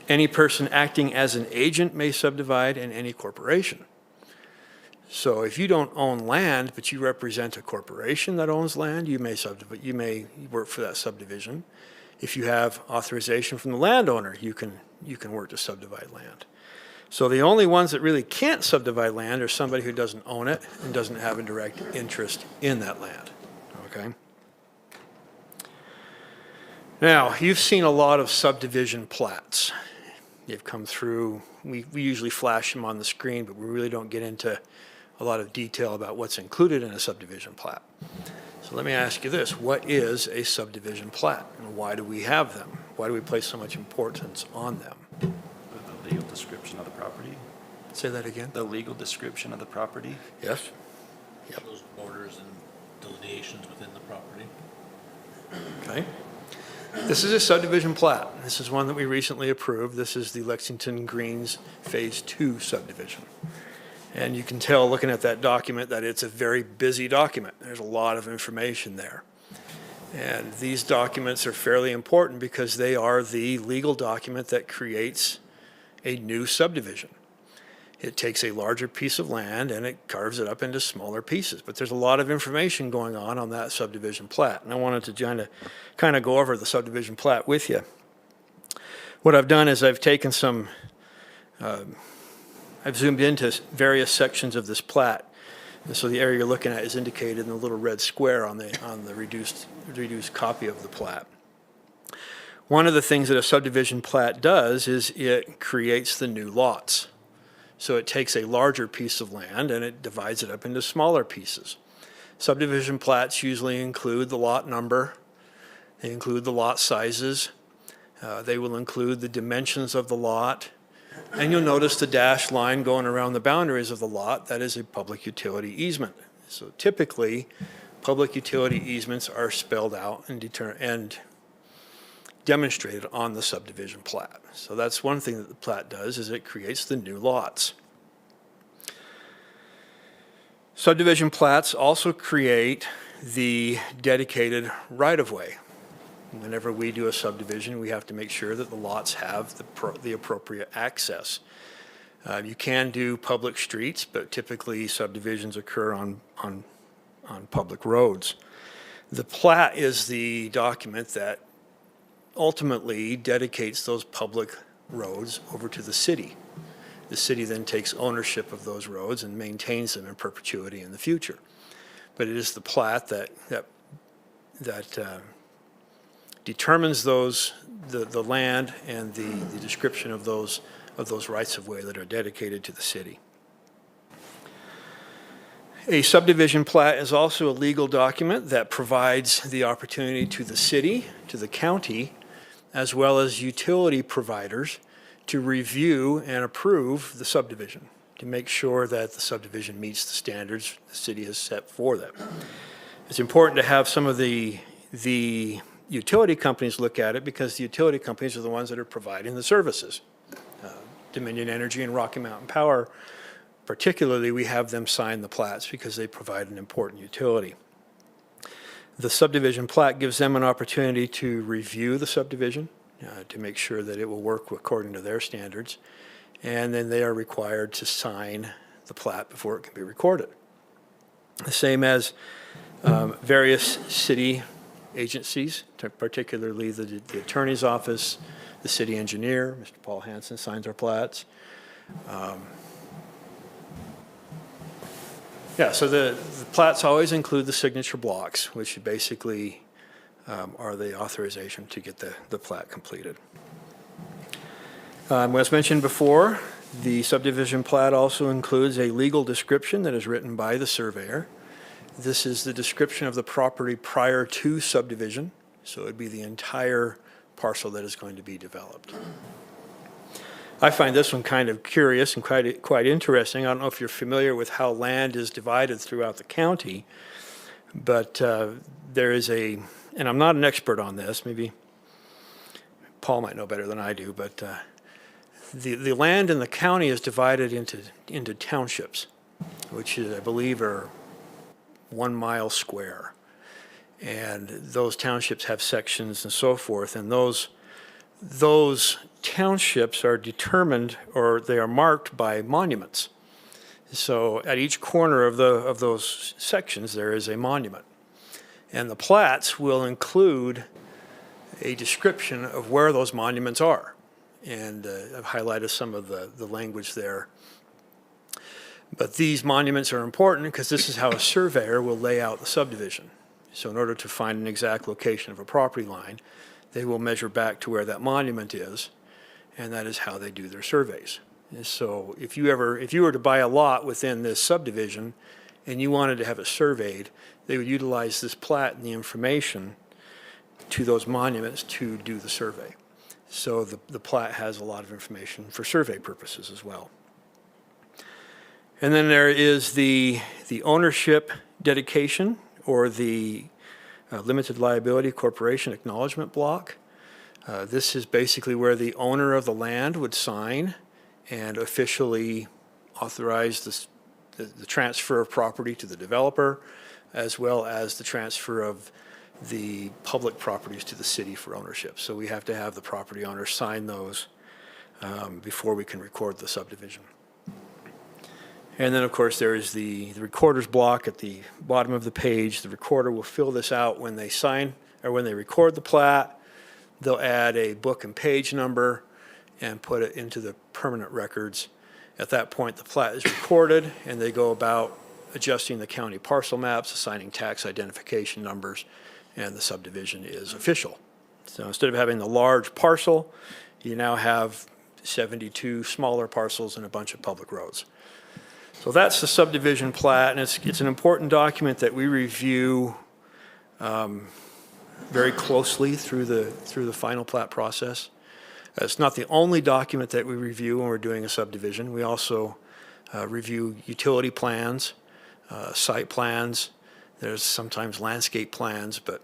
Any person acting as an agent may subdivide, and any corporation. So if you don't own land, but you represent a corporation that owns land, you may work for that subdivision. If you have authorization from the landowner, you can work to subdivide land. So the only ones that really can't subdivide land are somebody who doesn't own it and doesn't have a direct interest in that land, okay? Now, you've seen a lot of subdivision plats. They've come through, we usually flash them on the screen, but we really don't get into a lot of detail about what's included in a subdivision plat. So let me ask you this, what is a subdivision plat and why do we have them? Why do we place so much importance on them? The legal description of the property. Say that again? The legal description of the property. Yes? Those borders and delineations within the property. Okay. This is a subdivision plat. This is one that we recently approved. This is the Lexington Greens Phase 2 subdivision. And you can tell looking at that document that it's a very busy document. There's a lot of information there. And these documents are fairly important because they are the legal document that creates a new subdivision. It takes a larger piece of land and it carves it up into smaller pieces. But there's a lot of information going on that subdivision plat. And I wanted to kind of go over the subdivision plat with you. What I've done is I've taken some, I've zoomed into various sections of this plat. And so the area you're looking at is indicated in the little red square on the reduced copy of the plat. One of the things that a subdivision plat does is it creates the new lots. So it takes a larger piece of land and it divides it up into smaller pieces. Subdivision plats usually include the lot number, they include the lot sizes, they will include the dimensions of the lot, and you'll notice the dashed line going around the boundaries of the lot. That is a public utility easement. So typically, public utility easements are spelled out and demonstrated on the subdivision plat. So that's one thing that the plat does, is it creates the new lots. Subdivision plats also create the dedicated right-of-way. Whenever we do a subdivision, we have to make sure that the lots have the appropriate access. You can do public streets, but typically subdivisions occur on public roads. The plat is the document that ultimately dedicates those public roads over to the city. The city then takes ownership of those roads and maintains them in perpetuity in the future. But it is the plat that determines the land and the description of those rights-of-way that are dedicated to the city. A subdivision plat is also a legal document that provides the opportunity to the city, to the county, as well as utility providers to review and approve the subdivision, to make sure that the subdivision meets the standards the city has set for them. It's important to have some of the utility companies look at it because the utility companies are the ones that are providing the services. Dominion Energy and Rocky Mountain Power, particularly, we have them sign the plats because they provide an important utility. The subdivision plat gives them an opportunity to review the subdivision, to make sure that it will work according to their standards, and then they are required to sign the plat before it can be recorded. The same as various city agencies, particularly the attorney's office, the city engineer, Mr. Paul Hansen, signs our plats. So the plats always include the signature blocks, which basically are the authorization to get the plat completed. As mentioned before, the subdivision plat also includes a legal description that is written by the surveyor. This is the description of the property prior to subdivision, so it would be the entire parcel that is going to be developed. I find this one kind of curious and quite interesting. I don't know if you're familiar with how land is divided throughout the county, but there is and I'm not an expert on this, maybe Paul might know better than I do, but the land in the county is divided into townships, which is, I believe, are 1 mile square. And those townships have sections and so forth, and those townships are determined, or they are marked by monuments. So at each corner of those sections, there is a monument. And the plats will include a description of where those monuments are. And I've highlighted some of the language there. But these monuments are important because this is how a surveyor will lay out the subdivision. So in order to find an exact location of a property line, they will measure back to where that monument is, and that is how they do their surveys. And so if you were to buy a lot within this subdivision and you wanted to have it surveyed, they would utilize this plat and the information to those monuments to do the survey. So the plat has a lot of information for survey purposes as well. And then there is the ownership dedication, or the limited liability corporation acknowledgement block. This is basically where the owner of the land would sign and officially authorize the transfer of property to the developer, as well as the transfer of the public properties to the city for ownership. So we have to have the property owner sign those before we can record the subdivision. And then, of course, there is the recorder's block at the bottom of the page. The recorder will fill this out when they sign, or when they record the plat. They'll add a book and page number and put it into the permanent records. At that point, the plat is recorded, and they go about adjusting the county parcel maps, assigning tax identification numbers, and the subdivision is official. So instead of having the large parcel, you now have 72 smaller parcels and a bunch of public roads. So that's the subdivision plat, and it's an important document that we review very closely through the final plat process. It's not the only document that we review when we're doing a subdivision. We also review utility plans, site plans. There's sometimes landscape plans, but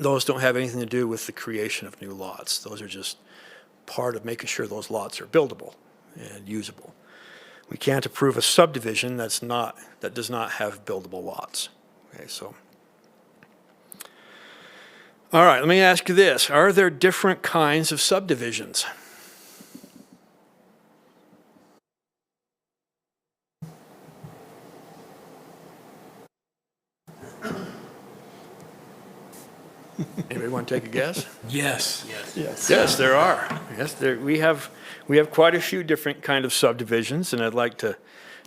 those don't have anything to do with the creation of new lots. Those are just part of making sure those lots are buildable and usable. We can't approve a subdivision that does not have buildable lots. Okay, so. All right, let me ask you this. Are there different kinds of subdivisions? Anybody want to take a guess? Yes. Yes, there are. Yes, we have quite a few different kind of subdivisions, and I'd like to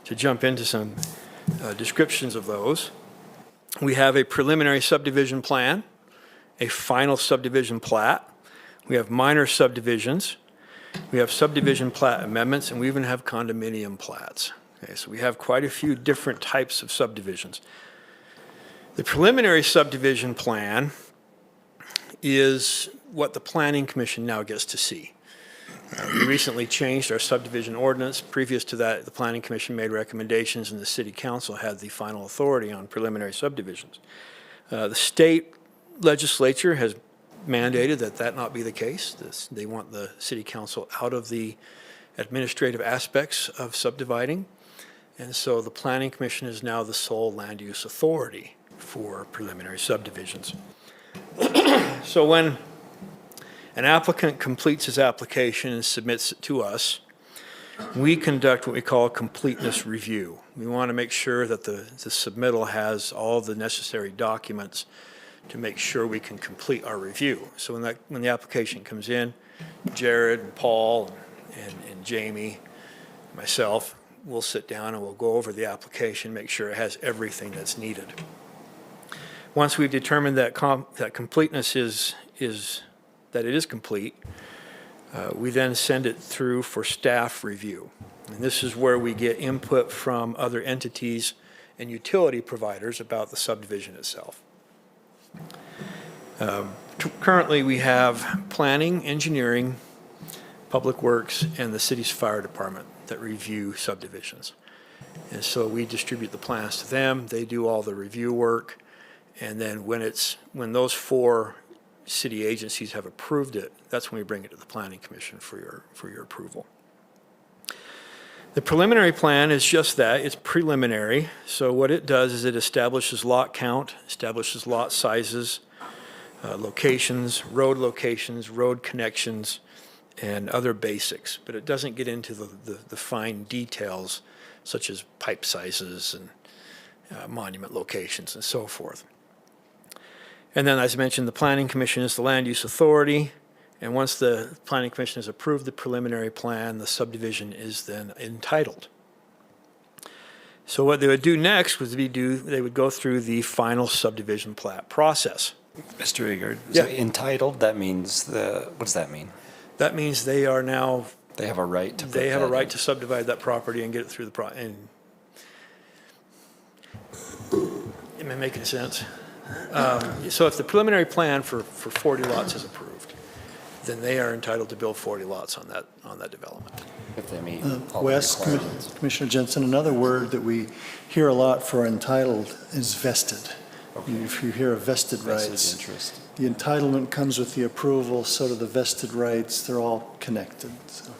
jump into some descriptions of those. We have a preliminary subdivision plan, a final subdivision plat. We have minor subdivisions. We have subdivision plat amendments, and we even have condominium plats. Okay, so we have quite a few different types of subdivisions. The preliminary subdivision plan is what the Planning Commission now gets to see. We recently changed our subdivision ordinance. Previous to that, the Planning Commission made recommendations, and the City Council had the final authority on preliminary subdivisions. The state legislature has mandated that not be the case. They want the City Council out of the administrative aspects of subdividing, and so the Planning Commission is now the sole land use authority for preliminary subdivisions. So when an applicant completes his application and submits it to us, we conduct what we call a completeness review. We want to make sure that the submittal has all the necessary documents to make sure we can complete our review. So when the application comes in, Jared and Paul and Jamie, myself, we'll sit down and we'll go over the application, make sure it has everything that's needed. Once we've determined that completeness is complete, we then send it through for staff review. And this is where we get input from other entities and utility providers about the subdivision itself. Currently, we have planning, engineering, public works, and the city's fire department that review subdivisions. And so we distribute the plans to them. They do all the review work. And then when those four city agencies have approved it, that's when we bring it to the Planning Commission for your approval. The preliminary plan is just that. It's preliminary. So what it does is it establishes lot count, establishes lot sizes, locations, road connections, and other basics, but it doesn't get into the fine details such as pipe sizes and monument locations and so forth. And then, as I mentioned, the Planning Commission is the land use authority, and once the Planning Commission has approved the preliminary plan, the subdivision is then entitled. So what they would do next would they would go through the final subdivision plat process. Mr. Eager, Yeah. so entitled, that means what does that mean? That means they are now, They have a right to put they have a that right in. to subdivide that property and get it through the am I making sense? So if the preliminary plan for 40 lots is approved, then they are entitled to build 40 lots on that development. If they meet all the Wes, requirements. Commissioner Jensen, another word that we hear a lot for entitled is vested. If you hear of vested Vested rights, interest. the entitlement comes with the approval, so do the vested rights. They're all connected. So.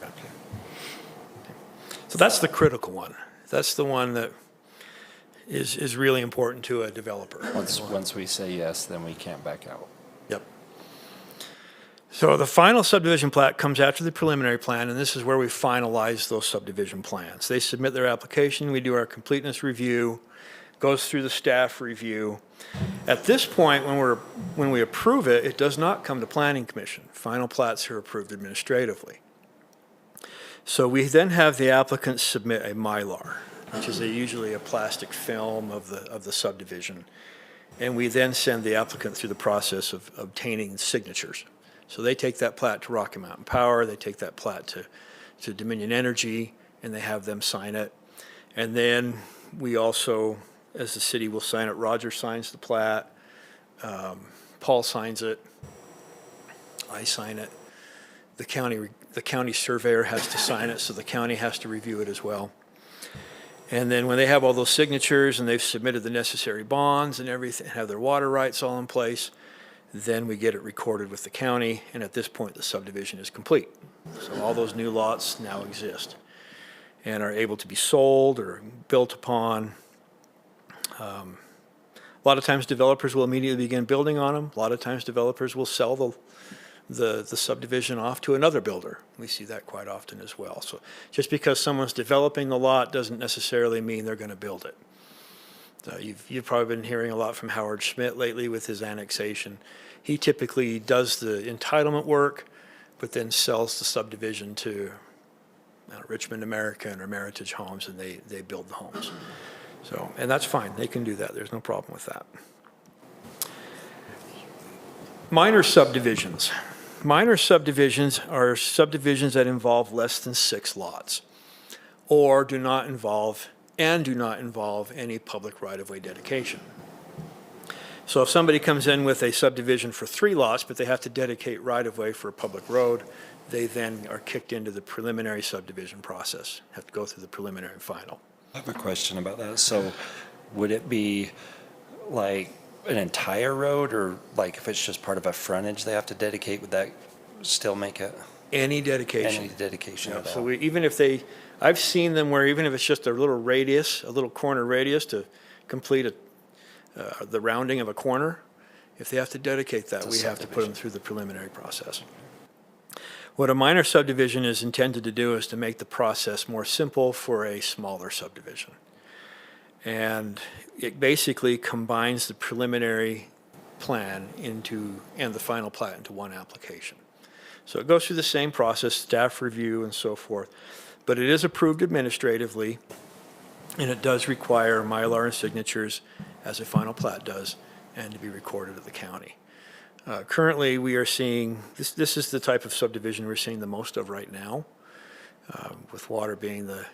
So that's the critical one. That's the one that is really important to a developer. Once we say yes, then we can't back out. Yep. So the final subdivision plat comes after the preliminary plan, and this is where we finalize those subdivision plans. They submit their application, we do our completeness review, goes through the staff review. At this point, when we approve it, it does not come to Planning Commission. Final plats are approved administratively. So we then have the applicant submit a Mylar, which is usually a plastic film of the subdivision. And we then send the applicant through the process of obtaining signatures. So they take that plat to Rocky Mountain Power, they take that plat to Dominion Energy, and they have them sign it. And then we also, as the city, will sign it. Roger signs the plat, Paul signs it, I sign it. The county surveyor has to sign it, so the county has to review it as well. And then when they have all those signatures and they've submitted the necessary bonds and everything, have their water rights all in place, then we get it recorded with the county, and at this point, the subdivision is complete. So all those new lots now exist and are able to be sold or built upon. A lot of times developers will immediately begin building on them. A lot of times developers will sell the subdivision off to another builder. We see that quite often as well. So just because someone's developing the lot doesn't necessarily mean they're going to build it. So you've probably been hearing a lot from Howard Schmidt lately with his annexation. He typically does the entitlement work, but then sells the subdivision to Richmond American or Meritage Homes, and they build the homes. So, and that's fine. They can do that. There's no problem with that. Minor subdivisions. Minor subdivisions are subdivisions that involve less than 6 lots or do not involve any public right-of-way dedication. So if somebody comes in with a subdivision for 3 lots, but they have to dedicate right-of-way for a public road, they then are kicked into the preliminary subdivision process, have to go through the preliminary and final. I have a question about that. So would it be like an entire road, or like if it's just part of a frontage they have to dedicate, would that still make it Any dedication. any dedication Yeah, at all? so even if I've seen them where even if it's just a little radius, a little corner radius to complete the rounding of a corner, if they have to dedicate that, we have to put them through the preliminary process. What a minor subdivision is intended to do is to make the process more simple for a smaller subdivision. And it basically combines the preliminary plan and the final plat into one application. So it goes through the same process, staff review and so forth, but it is approved administratively, and it does require Mylar and signatures, as a final plat does, and to be recorded at the county. Currently, we are seeing, this is the type of subdivision we're seeing the most of right now, with water being the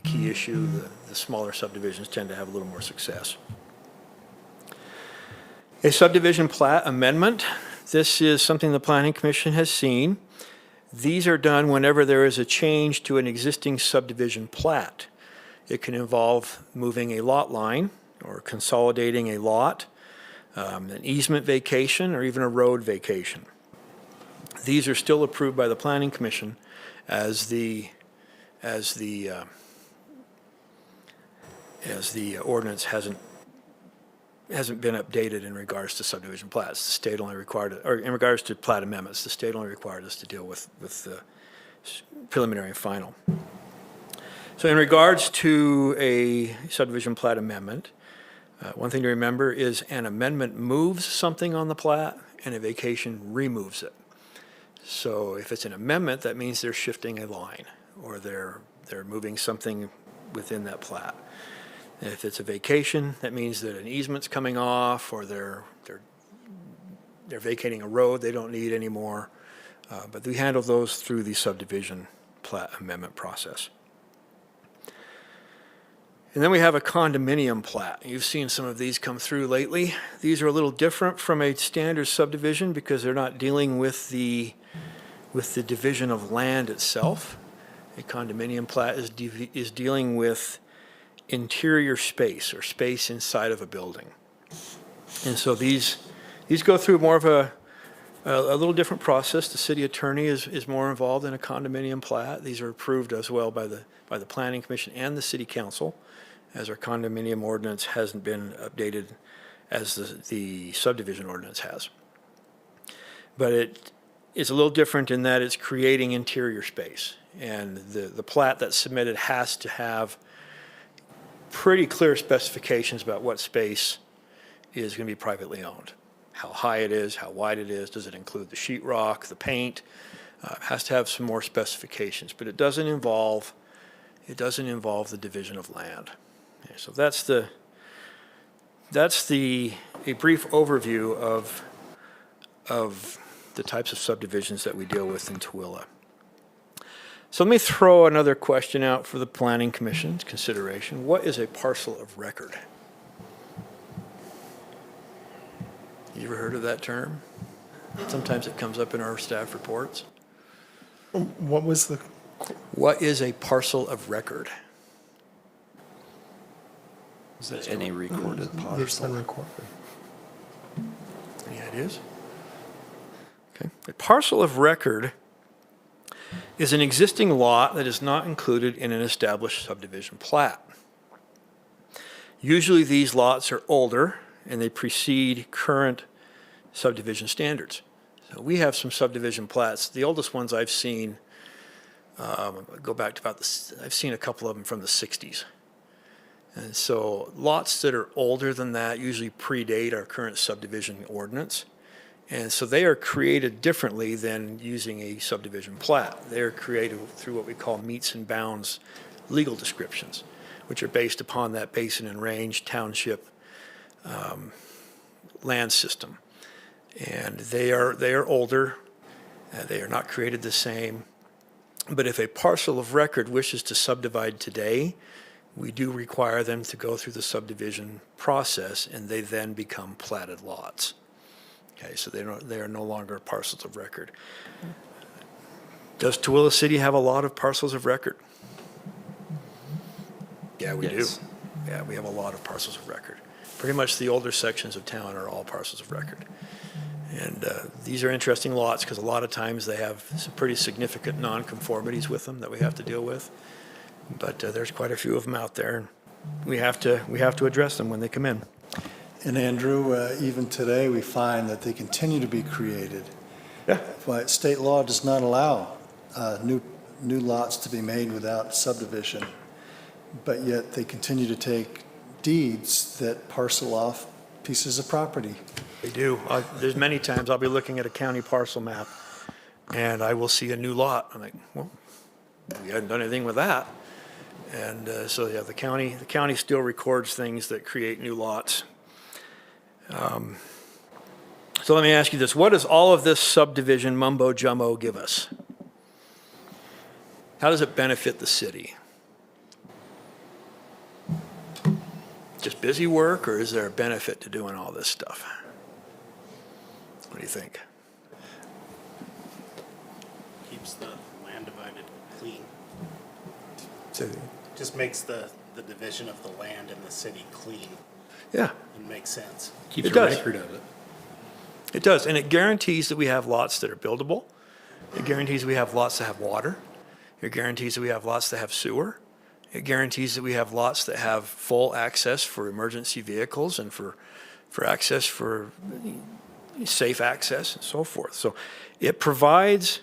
key issue. The smaller subdivisions tend to have a little more success. A subdivision plat amendment. This is something the Planning Commission has seen. These are done whenever there is a change to an existing subdivision plat. It can involve moving a lot line or consolidating a lot, an easement vacation, or even a road vacation. These are still approved by the Planning Commission as the ordinance hasn't hasn't been updated in regards to subdivision plats. The state only required, or in regards to plat amendments, the state only required us to deal with the preliminary and final. So in regards to a subdivision plat amendment, one thing to remember is an amendment moves something on the plat and a vacation removes it. So if it's an amendment, that means they're shifting a line or they're moving something within that plat. If it's a vacation, that means that an easement's coming off or they're vacating a road they don't need anymore. But we handle those through the subdivision plat amendment process. And then we have a condominium plat. You've seen some of these come through lately. These are a little different from a standard subdivision because they're not dealing with the division of land itself. A condominium plat is dealing with interior space or space inside of a building. And so these go through more of a little different process. The city attorney is more involved in a condominium plat. These are approved as well by the Planning Commission and the City Council, as our condominium ordinance hasn't been updated as the subdivision ordinance has. But it is a little different in that it's creating interior space. And the plat that's submitted has to have pretty clear specifications about what space is going to be privately owned. How high it is, how wide it is, does it include the sheetrock, the paint? It has to have some more specifications, but it doesn't involve the division of land. Okay, so that's a brief overview of the types of subdivisions that we deal with in Tooele. So let me throw another question out for the Planning Commission's consideration. What is a parcel of record? You ever heard of that term? Sometimes it comes up in our staff reports. What was the, What is a parcel of record? Is it any recorded there's parcel? unrecorded. Any ideas? Okay. A parcel of record is an existing lot that is not included in an established subdivision plat. Usually these lots are older and they precede current subdivision standards. So we have some subdivision plats. The oldest ones I've seen go back to I've seen a couple of them from the 60s. And so lots that are older than that usually predate our current subdivision ordinance. And so they are created differently than using a subdivision plat. They're created through what we call meets and bounds legal descriptions, which are based upon that basin and range township land system. And they are older. They are not created the same. But if a parcel of record wishes to subdivide today, we do require them to go through the subdivision process, and they then become platted lots. Okay, so they are no longer parcels of record. Does Tooele City have a lot of parcels of record? Yeah, we Yes. do. Yeah, we have a lot of parcels of record. Pretty much the older sections of town are all parcels of record. And these are interesting lots because a lot of times they have some pretty significant nonconformities with them that we have to deal with. But there's quite a few of them out there, and we have to address them when they come in. And Andrew, even today, we find that they continue to be created. Yeah. But state law does not allow new lots to be made without subdivision, but yet they continue to take deeds that parcel off pieces of property. They do. There's many times I'll be looking at a county parcel map, and I will see a new lot. I'm like, well, we hadn't done anything with that. And so, yeah, the county still records things that create new lots. So let me ask you this. What does all of this subdivision mumbo jumbo give us? How does it benefit the city? Just busy work, or is there a benefit to doing all this stuff? What do you think? Keeps the land divided clean. So, Just makes the division of the land in the city clean yeah. and makes sense. Keeps It a does. record of it. It does, and it guarantees that we have lots that are buildable. It guarantees we have lots that have water. It guarantees that we have lots that have sewer. It guarantees that we have lots that have full access for emergency vehicles and for for access, for safe access and so forth. So it provides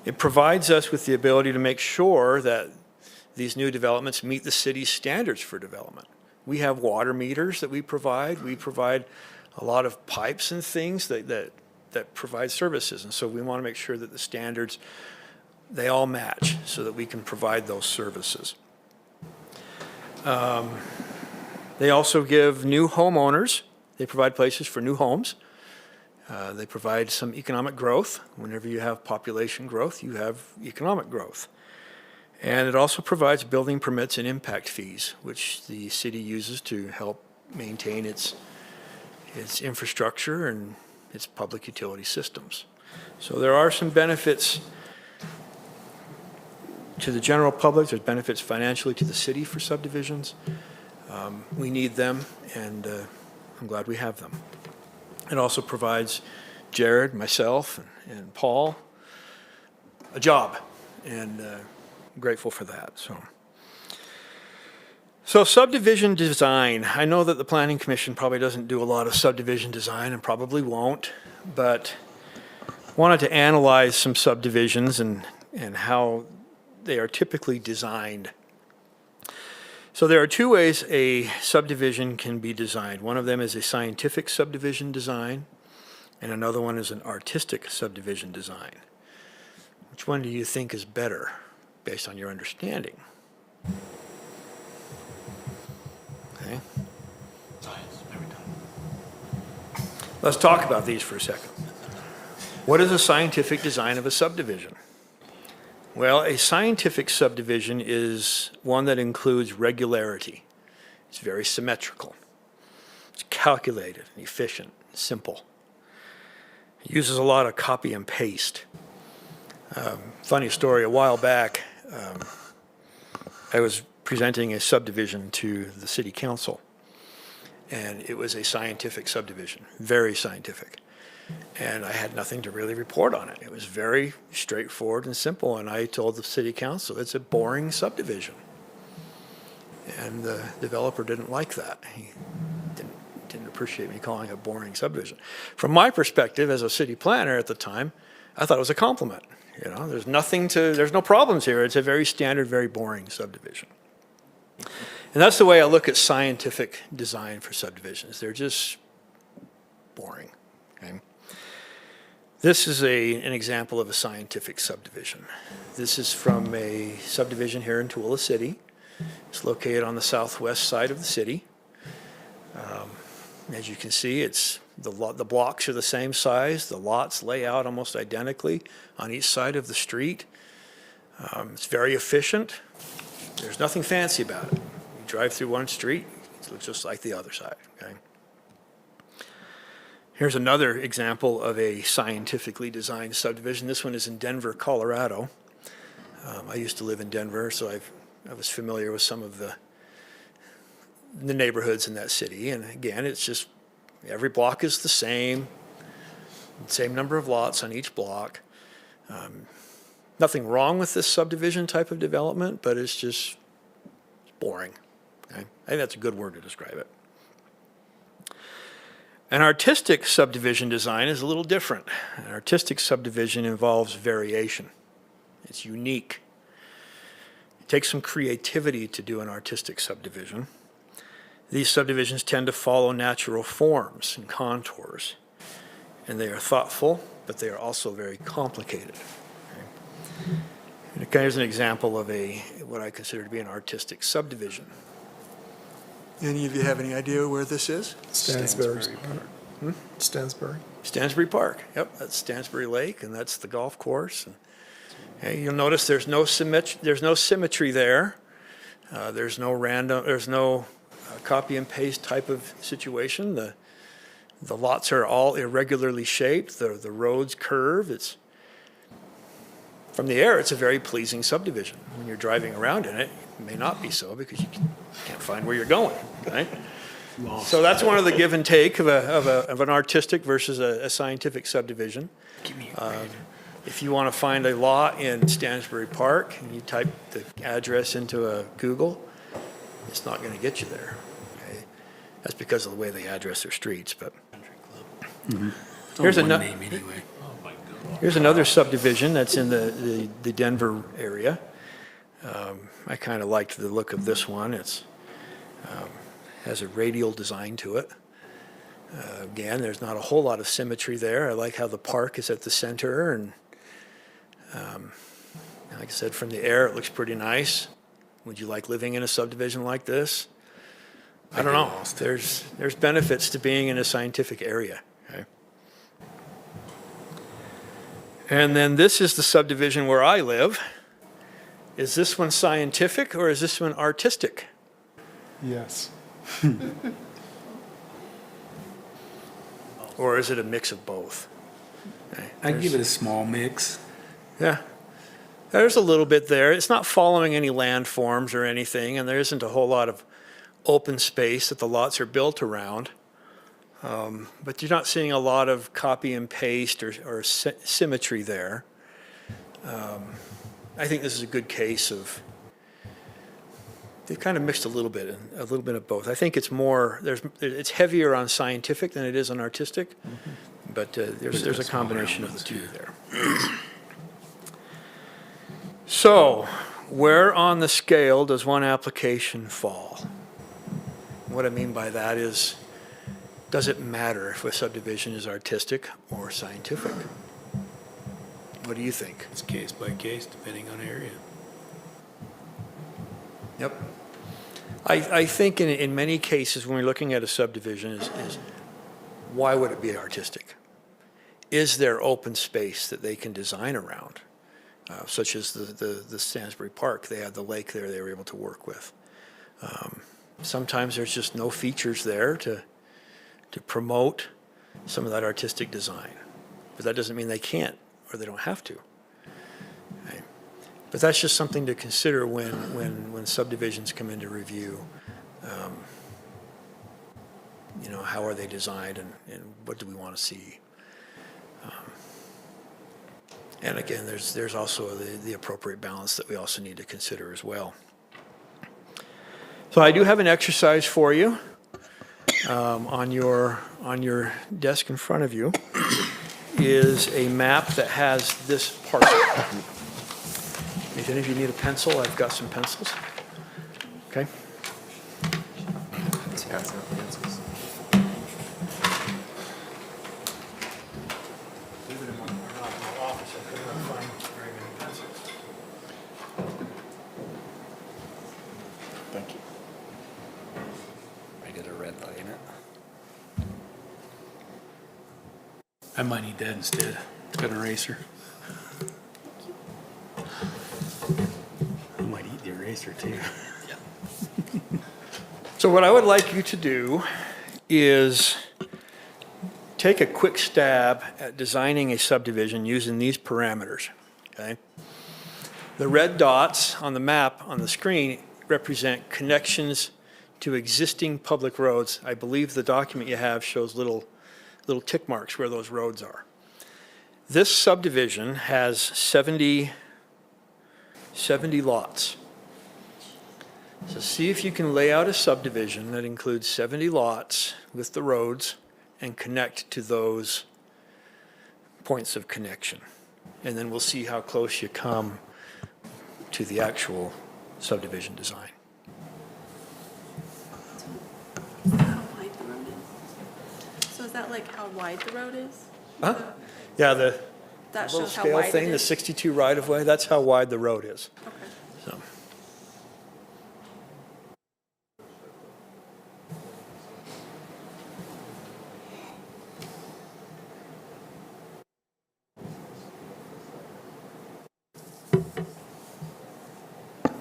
us with the ability to make sure that these new developments meet the city's standards for development. We have water meters that we provide. We provide a lot of pipes and things that provide services. And so we want to make sure that the standards, they all match so that we can provide those services. They also give new homeowners, they provide places for new homes. They provide some economic growth. Whenever you have population growth, you have economic growth. And it also provides building permits and impact fees, which the city uses to help maintain its infrastructure and its public utility systems. So there are some benefits to the general public. There's benefits financially to the city for subdivisions. We need them, and I'm glad we have them. It also provides Jared, myself, and Paul a job, and I'm grateful for that. So subdivision design. I know that the Planning Commission probably doesn't do a lot of subdivision design and probably won't, but wanted to analyze some subdivisions and how they are typically designed. So there are two ways a subdivision can be designed. One of them is a scientific subdivision design, and another one is an artistic subdivision design. Which one do you think is better, based on your understanding? Okay. Let's talk about these for a second. What is a scientific design of a subdivision? Well, a scientific subdivision is one that includes regularity. It's very symmetrical. It's calculated, efficient, simple. It uses a lot of copy and paste. Funny story, a while back, I was presenting a subdivision to the city council, and it was a scientific subdivision, very scientific. And I had nothing to really report on it. It was very straightforward and simple, and I told the city council, it's a boring subdivision. And the developer didn't like that. He didn't appreciate me calling it a boring subdivision. From my perspective as a city planner at the time, I thought it was a compliment. You know, there's no problems here. It's a very standard, very boring subdivision. And that's the way I look at scientific design for subdivisions. They're just boring. Okay? This is an example of a scientific subdivision. This is from a subdivision here in Tooele City. It's located on the southwest side of the city. As you can see, the blocks are the same size. The lots lay out almost identically on each side of the street. It's very efficient. There's nothing fancy about it. You drive through one street, it looks just like the other side. Okay? Here's another example of a scientifically designed subdivision. This one is in Denver, Colorado. I used to live in Denver, so I was familiar with some of the neighborhoods in that city. And again, it's just every block is the same number of lots on each block. Nothing wrong with this subdivision type of development, but it's just boring. Okay? I think that's a good word to describe it. An artistic subdivision design is a little different. An artistic subdivision involves variation. It's unique. It takes some creativity to do an artistic subdivision. These subdivisions tend to follow natural forms and contours, and they are thoughtful, but they are also very complicated. Okay? Here's an example of what I consider to be an artistic subdivision. Any of you have any idea where this is? Stansbury. Stansbury. Stansbury Park. Yep, that's Stansbury Lake, and that's the golf course. And you'll notice there's no symmetry there. There's no copy and paste type of situation. The lots are all irregularly shaped. The roads curve. From the air, it's a very pleasing subdivision. When you're driving around in it, it may not be so because you can't find where you're going. Right? So that's one of the give and take of an artistic versus a scientific subdivision. If you want to find a lot in Stansbury Park and you type the address into a Google, it's not going to get you there. Okay? That's because of the way they address their streets, but. Here's Here's one ano- name anyway. Here's another subdivision that's in the Denver area. I kind of liked the look of this one. It's, has a radial design to it. Again, there's not a whole lot of symmetry there. I like how the park is at the center, and like I said, from the air, it looks pretty nice. Would you like living in a subdivision like this? I don't know. There's benefits to being in a scientific area. Okay? And then this is the subdivision where I live. Is this one scientific or is this one artistic? Yes. Or is it a mix of both? Okay, I'd give it a small mix. Yeah. There's a little bit there. It's not following any landforms or anything, and there isn't a whole lot of open space that the lots are built around. But you're not seeing a lot of copy and paste or symmetry there. I think this is a good case of, they've kind of mixed a little bit of both. I think it's more, it's heavier on scientific than it is on artistic, but there's a combination of the two there. So, where on the scale does one application fall? What I mean by that is, does it matter if a subdivision is artistic or scientific? What do you think? It's case by case, depending on area. Yep. I think in many cases, when we're looking at a subdivision, is why would it be artistic? Is there open space that they can design around? Such as the Stansbury Park, they had the lake there they were able to work with. Sometimes there's just no features there to promote some of that artistic design. But that doesn't mean they can't or they don't have to. Okay. But that's just something to consider when subdivisions come into review. You know, how are they designed and what do we want to see? And again, there's also the appropriate balance that we also need to consider as well. So I do have an exercise for you on your desk in front of you is a map that has this parcel. If any of you need a pencil, I've got some pencils. Okay. Thank you. I did a red light in it. I might need that instead. It's got an eraser. I might eat the eraser too. So what I would like you to do is take a quick stab at designing a subdivision using these parameters, okay? The red dots on the map on the screen represent connections to existing public roads. I believe the document you have shows little tick marks where those roads are. This subdivision has 70 lots. So see if you can lay out a subdivision that includes 70 lots with the roads and connect to those points of connection. And then we'll see how close you come to the actual subdivision design. How wide the road is? So is that like how wide the road is? Huh? Yeah, the That little shows how scale wide thing, it the is? 62 right-of-way, that's how wide the road is. Okay. So.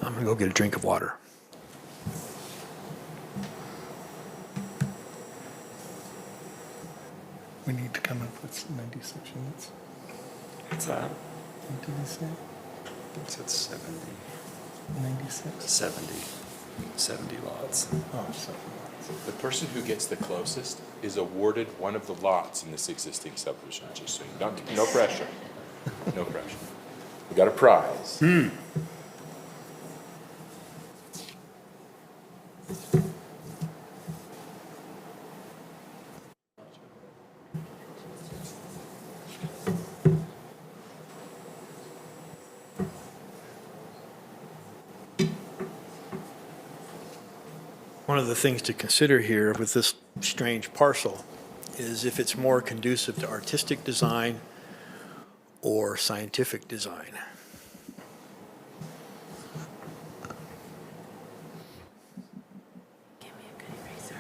I'm gonna go get a drink of water. We need to come up with 96 units. What's that? What did he say? It's at 70. 96? 70 lots. Oh, so. The person who gets the closest is awarded one of the lots in this existing subdivision, just so you don't, no pressure. No pressure. We got a prize. One of the things to consider here with this strange parcel is if it's more conducive to artistic design or scientific design. Give me a good eraser.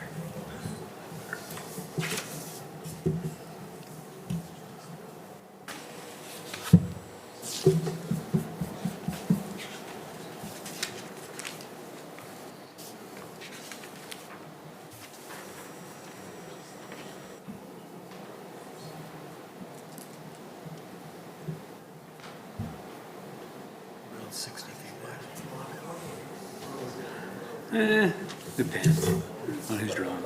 Depends on who's drawing.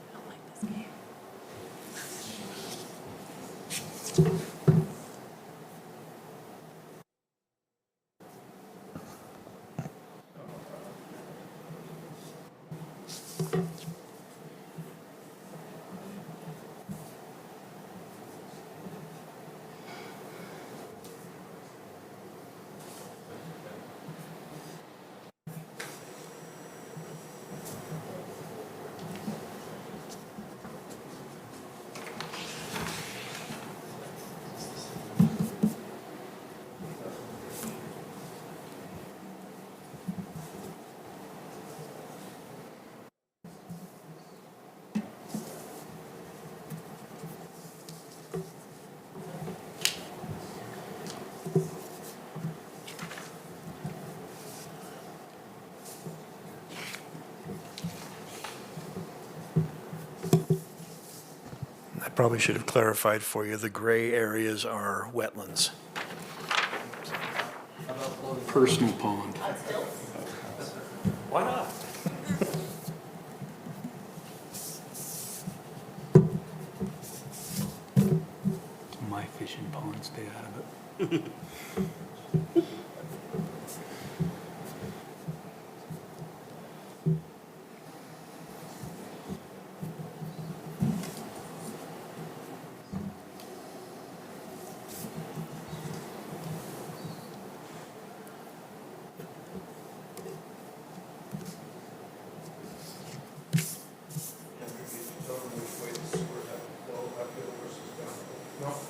I don't like this game. I probably should have clarified for you, the gray areas are wetlands. Personal pond. Why not? My fishing pond, stay out of it.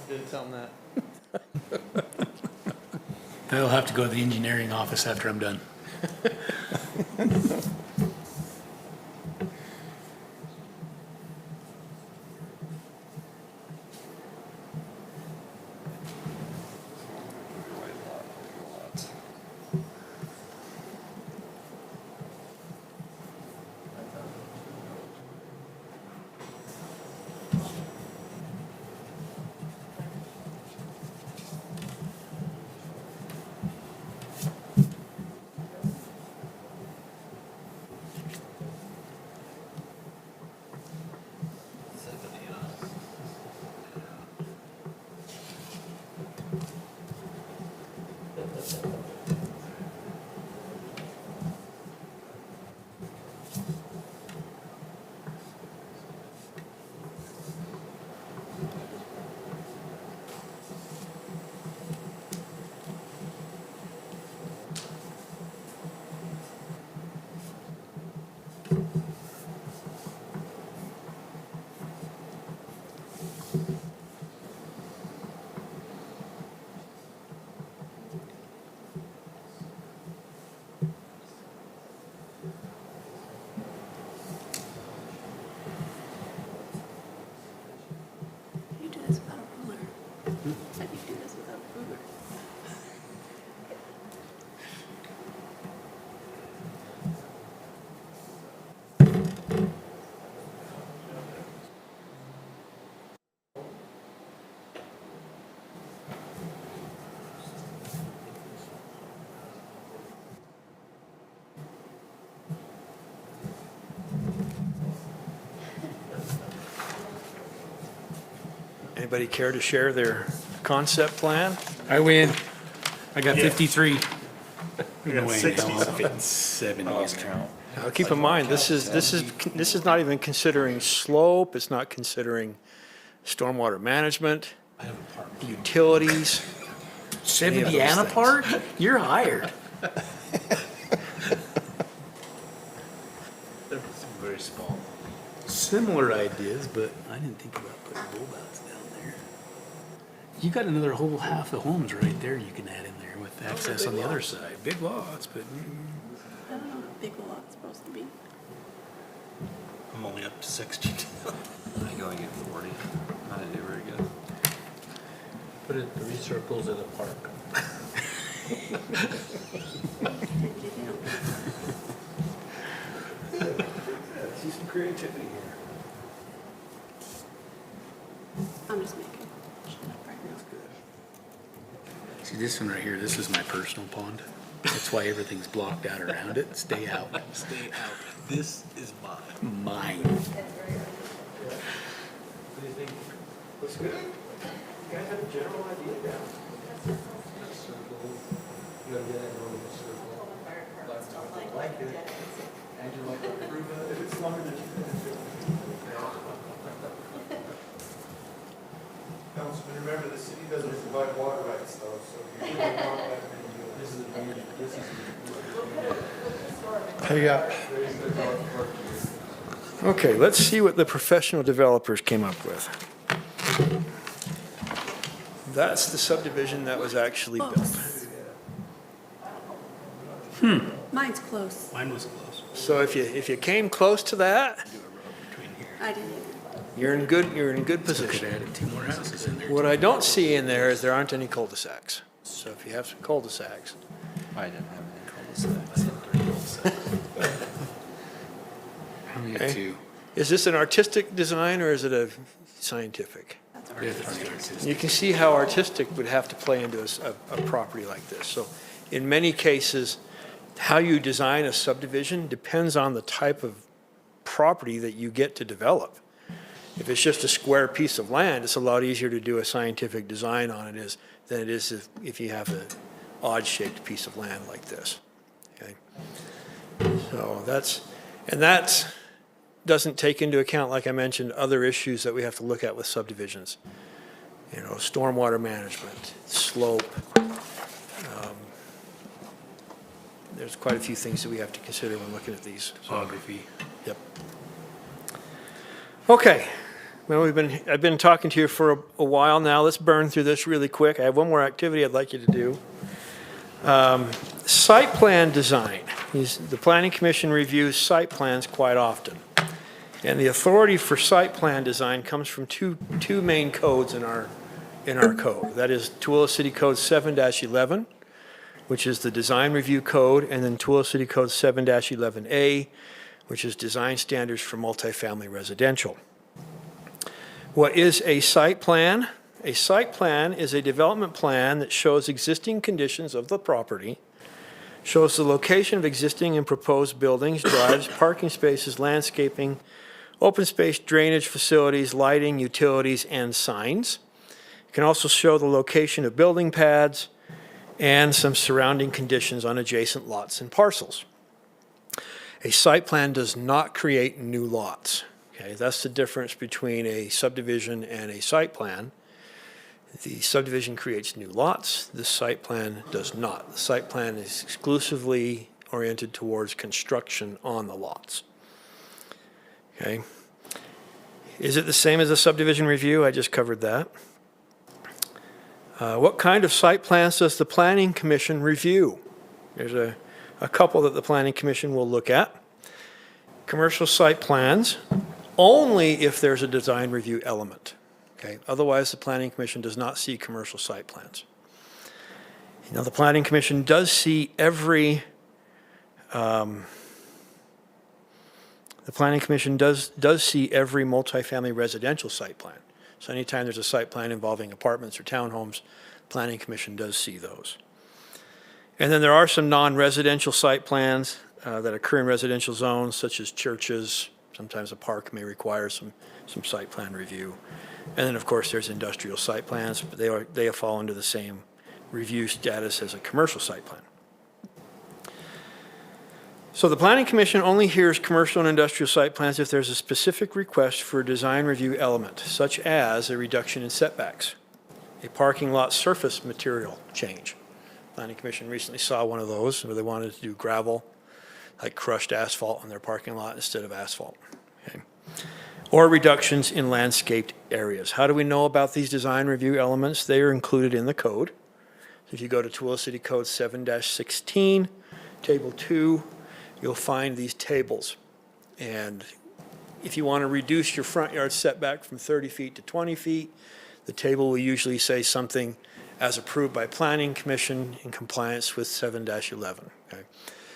Didn't tell them that. They'll have to go to the engineering office after I'm done. You do this without a ruler. How do you do this without a ruler? Anybody care to share their concept plan? I win. I got Yeah. 53. No way in 60s hell I'll feet. fit 70 in there. Now, keep in mind, this is not even considering slope, it's not considering stormwater management, utilities. 70 and a part? You're hired. Very small. Similar ideas, but I didn't think about putting bulb outs down there. You got another whole half of homes right there you can add in there with access on the other side. Big lots, but I don't know how big the lot's supposed to be. I'm only up to 60. I can only get 40. I didn't do very good. Put it 3 circles in a park. See some creativity here. I'm just making. see this one right here, this is my personal pond. That's why everything's blocked out around it. Stay out. Stay out. This is mine. Mine. What do you think? Looks good? You guys have a general idea now? Councilman, remember, the city doesn't provide water rights though, so if you really want that, then this is Pay up. Okay, let's see what the professional developers came up with. That's the subdivision that was actually built. Close. Mine's close. Mine was close. So if you came close to that, I didn't even. you're in good Could position. have added 2 more houses in there. What I don't see in there is there aren't any cul-de-sacs. So if you have some cul-de-sacs, I didn't have any cul-de-sacs. I only got Okay. 2. is this an artistic design or is it a scientific? Yeah, that's artistic. You can see how artistic would have to play into a property like this. So in many cases, how you design a subdivision depends on the type of property that you get to develop. If it's just a square piece of land, it's a lot easier to do a scientific design on it than it is if you have an odd-shaped piece of land like this. Okay? So that doesn't take into account, like I mentioned, other issues that we have to look at with subdivisions. You know, stormwater management, slope. There's quite a few things that we have to consider when looking at these. Topography. Yep. Okay. Well, I've been talking to you for a while now. Let's burn through this really quick. I have one more activity I'd like you to do. Site plan design. The Planning Commission reviews site plans quite often. And the authority for site plan design comes from two main codes in our code. That is Tooele City Code 7-11, which is the design review code, and then Tooele City Code 7-11A, which is design standards for multifamily residential. What is a site plan? A site plan is a development plan that shows existing conditions of the property, shows the location of existing and proposed buildings, drives, parking spaces, landscaping, open space, drainage facilities, lighting, utilities, and signs. It can also show the location of building pads and some surrounding conditions on adjacent lots and parcels. A site plan does not create new lots. Okay, that's the difference between a subdivision and a site plan. The subdivision creates new lots. The site plan does not. The site plan is exclusively oriented towards construction on the lots. Okay. Is it the same as a subdivision review? I just covered that. What kind of site plans does the Planning Commission review? There's a couple that the Planning Commission will look at. Commercial site plans, only if there's a design review element. Okay. Otherwise, the Planning Commission does not see commercial site plans. Now, the Planning Commission does see every see every multifamily residential site plan. So anytime there's a site plan involving apartments or townhomes, Planning Commission does see those. And then there are some non-residential site plans that occur in residential zones, such as churches. Sometimes a park may require some site plan review. And then, of course, there's industrial site plans, but they fall under the same review status as a commercial site plan. So the Planning Commission only hears commercial and industrial site plans if there's a specific request for a design review element, such as a reduction in setbacks, a parking lot surface material change. Planning Commission recently saw one of those where they wanted to do gravel, like crushed asphalt on their parking lot instead of asphalt. Okay. Or reductions in landscaped areas. How do we know about these design review elements? They are included in the code. If you go to Tooele City Code 7-16, Table 2, you'll find these tables. And if you want to reduce your front yard setback from 30 feet to 20 feet, the table will usually say something as approved by Planning Commission in compliance with 7-11. Okay?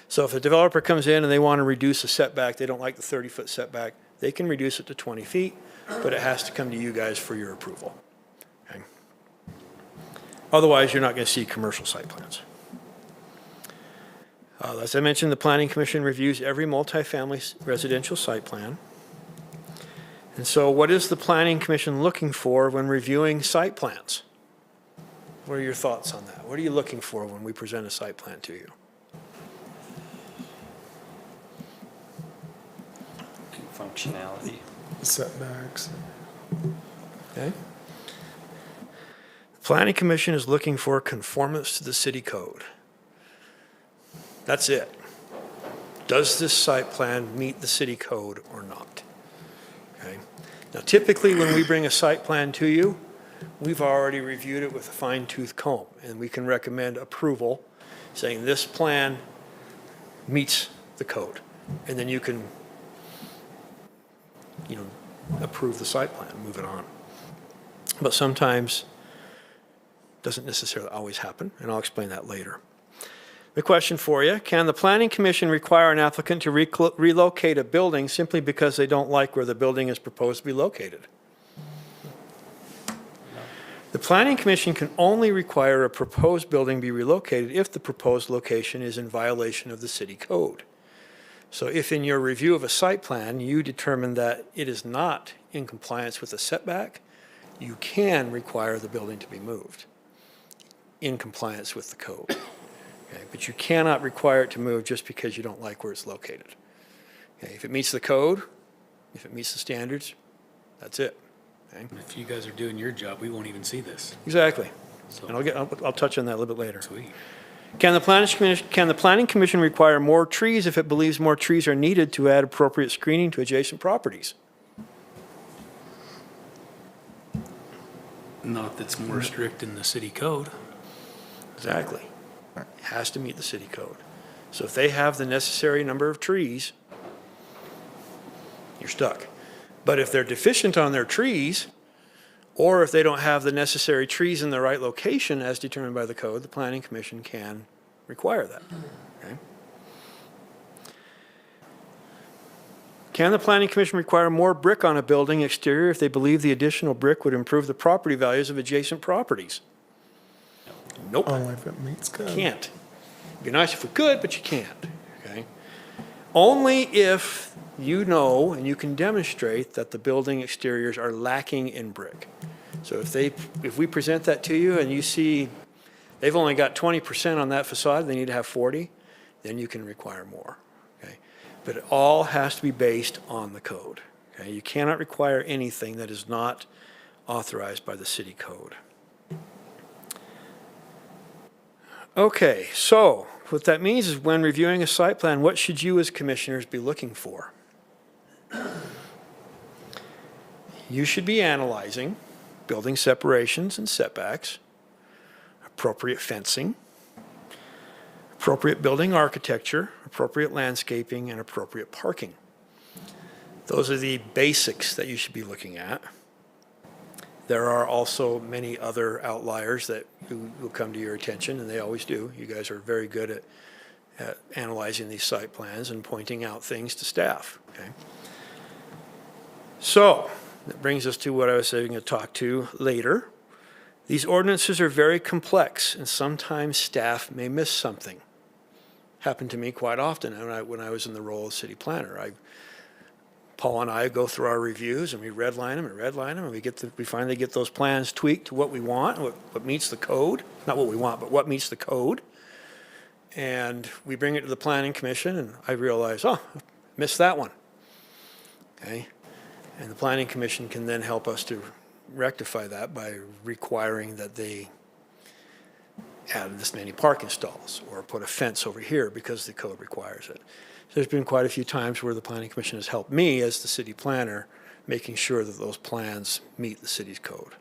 So if a developer comes in and they want to reduce a setback, they don't like the 30-foot setback, they can reduce it to 20 feet, but it has to come to you guys for your approval. Okay? Otherwise, you're not going to see commercial site plans. As I mentioned, the Planning Commission reviews every multifamily residential site plan. And so what is the Planning Commission looking for when reviewing site plans? What are your thoughts on that? What are you looking for when we present a site plan to you? Functionality. Setbacks. Okay. The Planning Commission is looking for conformance to the city code. That's it. Does this site plan meet the city code or not? Okay. Now, typically, when we bring a site plan to you, we've already reviewed it with a fine-tooth comb, and we can recommend approval, saying this plan meets the code. And then you can, approve the site plan and move it on. But sometimes doesn't necessarily always happen, and I'll explain that later. The question for you, can the Planning Commission require an applicant to relocate a building simply because they don't like where the building is proposed to be located? The Planning Commission can only require a proposed building be relocated if the proposed location is in violation of the city code. So if in your review of a site plan, you determine that it is not in compliance with the setback, you can require the building to be moved in compliance with the code. Okay, but you cannot require it to move just because you don't like where it's located. Okay, if it meets the code, if it meets the standards, that's it. Okay? If you guys are doing your job, we won't even see this. Exactly. So, And I'll touch on that a little bit later. sweet. Can the Planning Commission require more trees if it believes more trees are needed to add appropriate screening to adjacent properties? Not that's more strict in the city code. Exactly. It has to meet the city code. So if they have the necessary number of trees, you're stuck. But if they're deficient on their trees, or if they don't have the necessary trees in the right location as determined by the code, the Planning Commission can require that. Okay? Can the Planning Commission require more brick on a building exterior if they believe the additional brick would improve the property values of adjacent properties? Nope. Only if it meets code. Can't. It'd be nice if we could, but you can't. Okay? Only if you know and you can demonstrate that the building exteriors are lacking in brick. So if we present that to you and you see they've only got 20% on that facade, they need to have 40, then you can require more. Okay? But it all has to be based on the code. Okay? You cannot require anything that is not authorized by the city code. Okay, so what that means is when reviewing a site plan, what should you as commissioners be looking for? You should be analyzing building separations and setbacks, appropriate fencing, appropriate building architecture, appropriate landscaping, and appropriate parking. Those are the basics that you should be looking at. There are also many other outliers that will come to your attention, and they always do. You guys are very good at analyzing these site plans and pointing out things to staff. Okay? So that brings us to what I was going to talk to later. These ordinances are very complex, and sometimes staff may miss something. Happened to me quite often when I was in the role of city planner. Paul and I go through our reviews and we redline them, and we finally get those plans tweaked to what we want, what meets the code. Not what we want, but what meets the code. and we bring it to the planning commission, and I realize, oh, missed that one. Okay? And the planning commission can then help us to rectify that by requiring that they add this many parking stalls or put a fence over here because the code requires it. So there's been quite a few times where the planning commission has helped me as the city planner, making sure that those plans meet the city's code.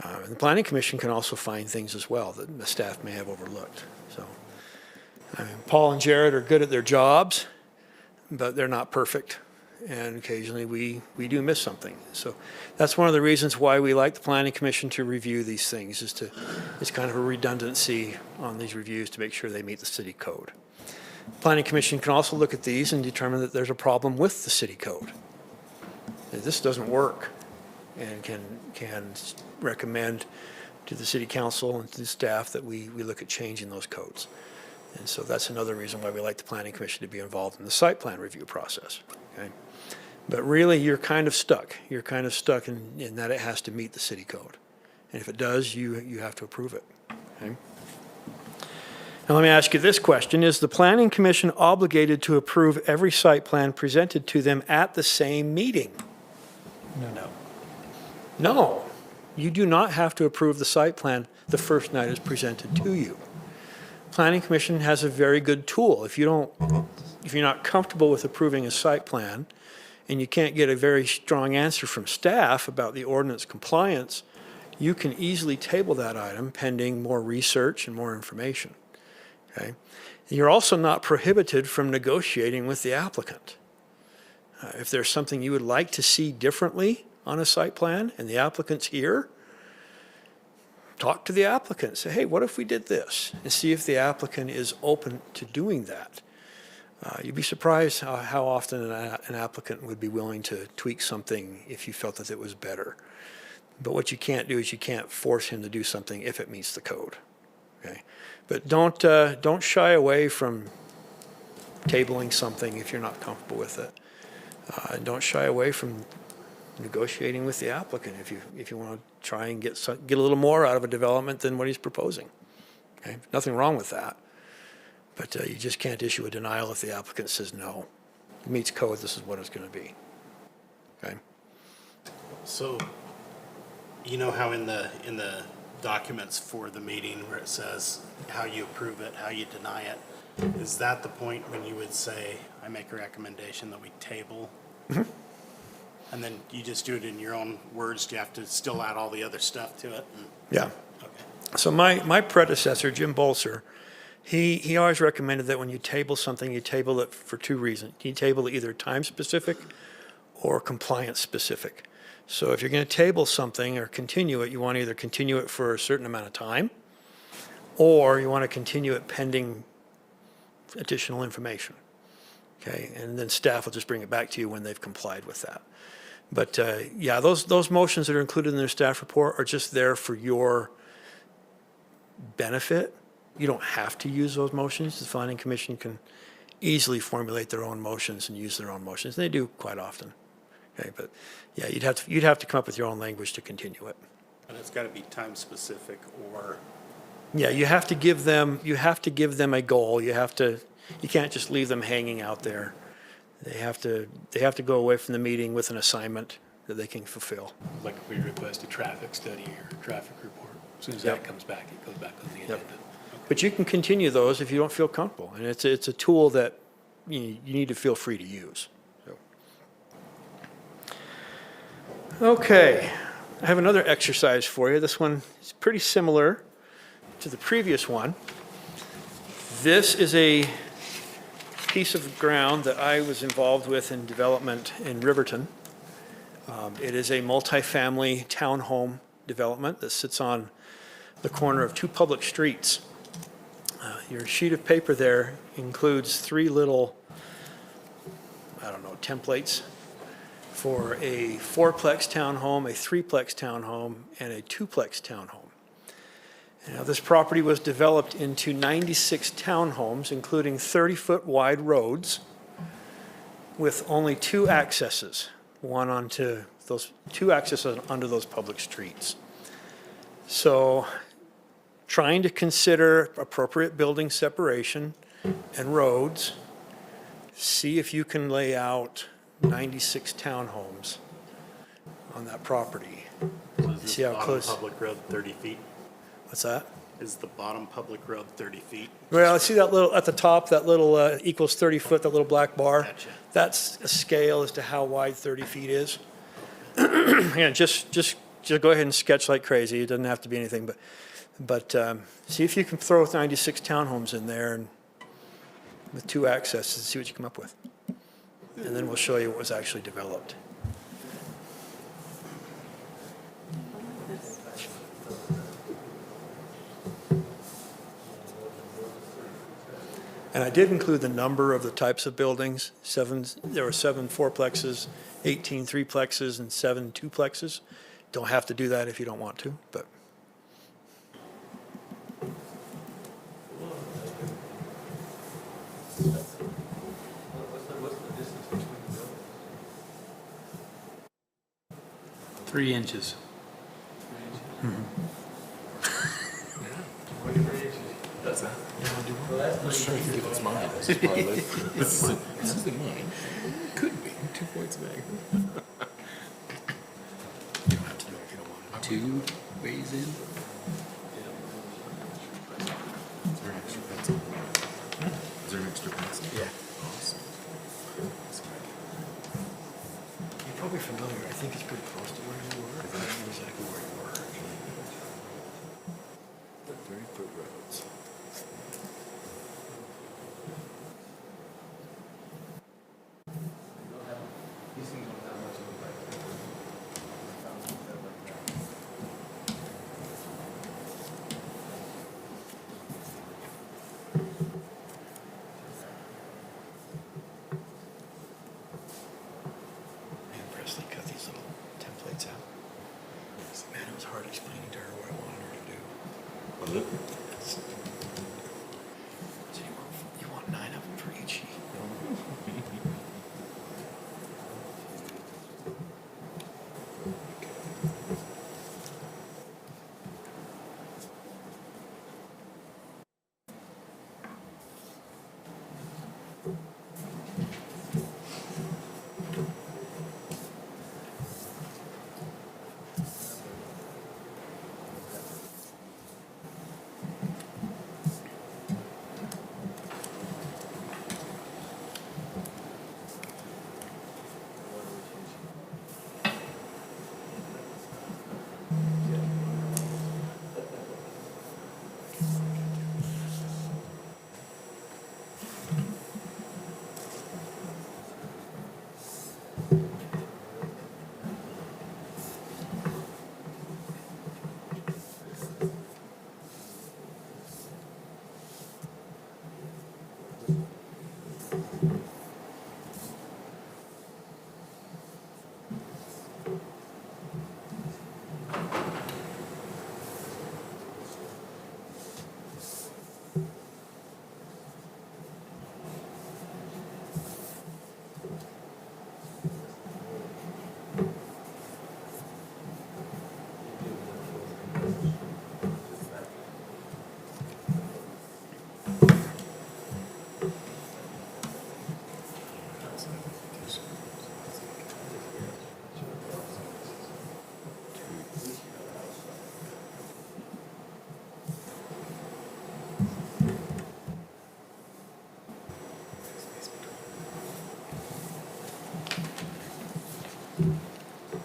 And the planning commission can also find things as well that the staff may have overlooked. So, I mean, Paul and Jared are good at their jobs, but they're not perfect. And occasionally we do miss something. So that's one of the reasons why we like the planning commission to review these things, it's kind of a redundancy on these reviews to make sure they meet the city code. Planning commission can also look at these and determine that there's a problem with the city code. That this doesn't work, and can recommend to the city council and to the staff that we look at changing those codes. And so that's another reason why we like the planning commission to be involved in the site plan review process. Okay? But really, you're kind of stuck. You're kind of stuck in that it has to meet the city code. And if it does, you have to approve it. Okay? Now let me ask you this question. Is the planning commission obligated to approve every site plan presented to them at the same meeting? No. No. You do not have to approve the site plan the first night it's presented to you. Planning commission has a very good tool. If you're not comfortable with approving a site plan and you can't get a very strong answer from staff about the ordinance compliance, you can easily table that item pending more research and more information. Okay? You're also not prohibited from negotiating with the applicant. If there's something you would like to see differently on a site plan and the applicant's here, talk to the applicant. Say, hey, what if we did this? And see if the applicant is open to doing that. You'd be surprised how often an applicant would be willing to tweak something if you felt that it was better. But what you can't do is you can't force him to do something if it meets the code. Okay? But don't shy away from tabling something if you're not comfortable with it. Don't shy away from negotiating with the applicant if you want to try and get a little more out of a development than what he's proposing. Okay? Nothing wrong with that. But you just can't issue a denial if the applicant says no. It meets code, this is what it's going to be. Okay? So, you know how in the documents for the meeting where it says how you approve it, how you deny it, is that the point when you would say, I make a recommendation that we table? Mm-hmm. And then you just do it in your own words? Do you have to still add all the other stuff to it? Yeah. Okay. So my predecessor, Jim Bolser, he always recommended that when you table something, you table it for two reasons. You table it either time-specific or compliance-specific. So if you're going to table something or continue it, you want to either continue it for a certain amount of time, or you want to continue it pending additional information. Okay, and then staff will just bring it back to you when they've complied with that. But yeah, those motions that are included in their staff report are just there for your benefit. You don't have to use those motions. The planning commission can easily formulate their own motions and use their own motions. They do quite often. Okay, but yeah, you'd have to come up with your own language to continue it. And it's got to be time specific or. Yeah, you have to give them a goal. You can't just leave them hanging out there. They have to go away from the meeting with an assignment that they can fulfill. Like if we request a traffic study or traffic report, as soon as that comes back, it goes back on the agenda. But you can continue those if you don't feel comfortable, and it's a tool that you need to feel free to use. So. Okay, I have another exercise for you. This one is pretty similar to the previous one. This is a piece of ground that I was involved with in development in Riverton. It is a multifamily townhome development that sits on the corner of two public streets. Your sheet of paper there includes three little, templates for a fourplex townhome, a threeplex townhome, and a twoplex townhome. Now, this property was developed into 96 townhomes, including 30-foot wide roads with only two accesses onto those public streets. So trying to consider appropriate building separation and roads. See if you can lay out 96 townhomes on that property. See how close. Public road 30 feet? What's that? Is the bottom public road 30 feet? Well, see that little, at the top, that little equals 30 foot, that little black bar? Gotcha. That's a scale as to how wide 30 feet is. Yeah, just go ahead and sketch like crazy. It doesn't have to be anything, but see if you can throw 96 townhomes in there and with 2 accesses and see what you come up with. And then we'll show you what was actually developed. And I did include the number of the types of buildings. There were 7 fourplexes, 18 threeplexes, and 7 duplexes. Don't have to do that if you don't want to, but. Three inches. Let's try to think if it's mine. This is probably, this isn't mine. Could be, 2 points back. You don't have to do it if you don't want to. 2 ways in. Is there an extra pencil? Is there an extra pencil? Yeah. Awesome. You're probably familiar. I think it's pretty close to where you were. I don't know exactly where you were. 30-foot roads. Man, Presley cut these little templates out. Man, it was hard explaining to her what I wanted her to do. Was it? So you want 9 of them for each sheet?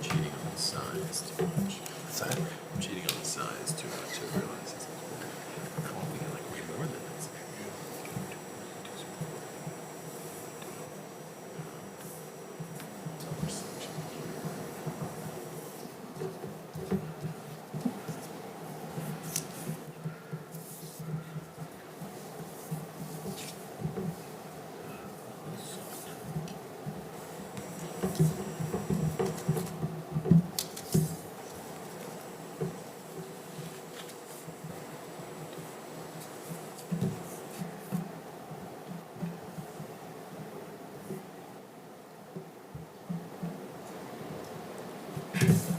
Cheating on the size too much. What's that? I'm cheating on the size too much. I realize it's we get like way more than this.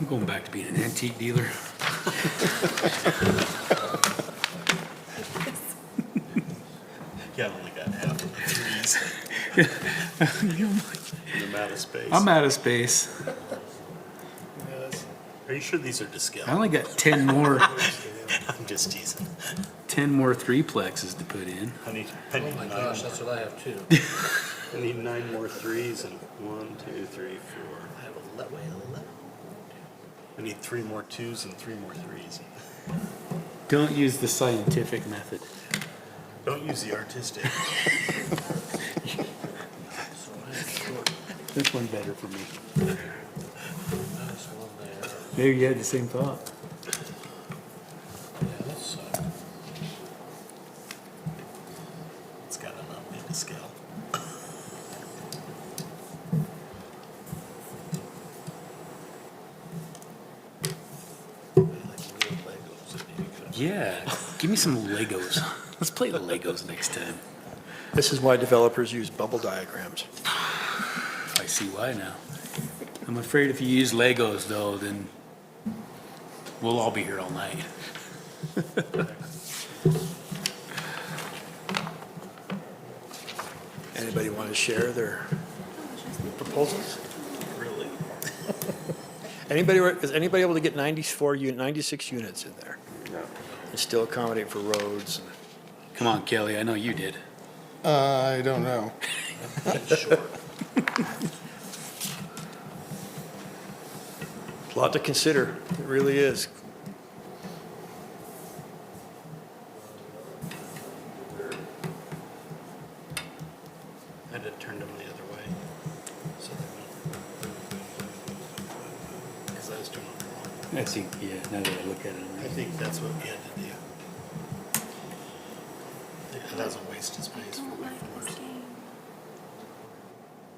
I'm going back to being an antique dealer. I'm out of space. I'm out of space. Yes. Are you sure these are to scale? I only got 10 more, I'm just teasing. 10 more threeplexes to put in. I need Oh nine my gosh, that's what I have too. I need 9 more threes and 1, 2, 3, 4. I have 11. Wait, 11? I need 3 more 2s and 3 more 3s. Don't use the scientific method. Don't use the artistic. This one's better for me. Nice one there. Maybe you had the same thought. Yeah, that's, It's got enough need to scale. Yeah, give me some Legos. Let's play Legos next time. This is why developers use bubble diagrams. I see why now. I'm afraid if you use Legos though, then we'll all be here all night. Anybody want to share their proposals? Really? Is anybody able to get 96 units in there? No. And still accommodate for roads? And Come on, Kelly, I know you did. I don't know. a lot to consider. It really is. I had to turn them the other way. So they won't. Because I was doing it wrong. I think, yeah, now that I look at it. I think that's what we had to do. It doesn't waste his space for reformers.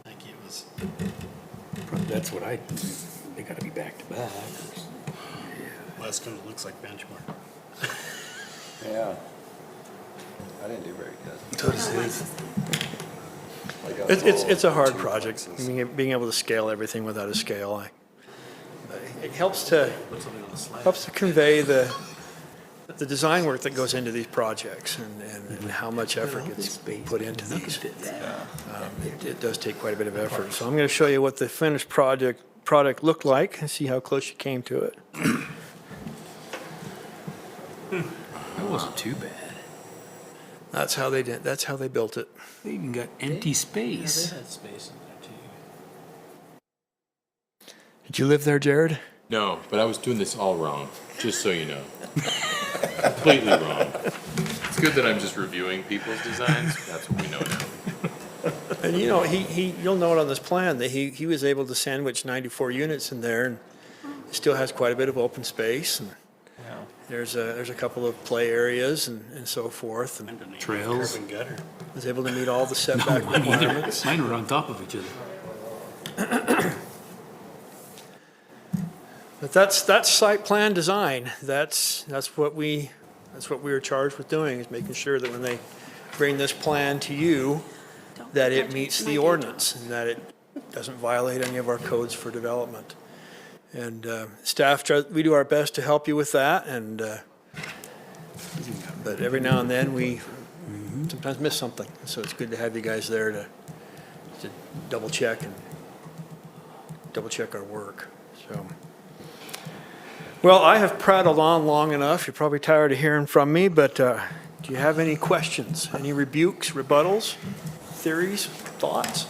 I think it was. That's what they gotta be back to back. Weston looks like benchmark. Yeah. I didn't do very good. So does his. It's a hard project. Being able to scale everything without a scale. It helps to convey the design work that goes into these projects and how much effort gets put into these. It does take quite a bit of effort. So I'm going to show you what the finished product looked like and see how close you came to it. That wasn't too bad. That's how they did. That's how they built it. They even got empty space. Yeah, they had space in there too. Did you live there, Jared? No, but I was doing this all wrong, just so you know. Completely wrong. It's good that I'm just reviewing people's designs. That's what we know now. And you know, you'll note on this plan that he was able to sandwich 94 units in there, and it still has quite a bit of open space. And there's a couple of play areas and so forth, and Trails. Curb and gutter. was able to meet all the setback Mine either. requirements. Mine were on top of each other. But that's site plan design. That's what we were charged with doing, is making sure that when they bring this plan to you, that it meets the ordinance and that it doesn't violate any of our codes for development. And staff, we do our best to help you with that, and but every now and then we sometimes miss something. So it's good to have you guys there to double check our work. So, well, I have prattled on long enough. You're probably tired of hearing from me, but do you have any questions, any rebukes, rebuttals, theories, thoughts?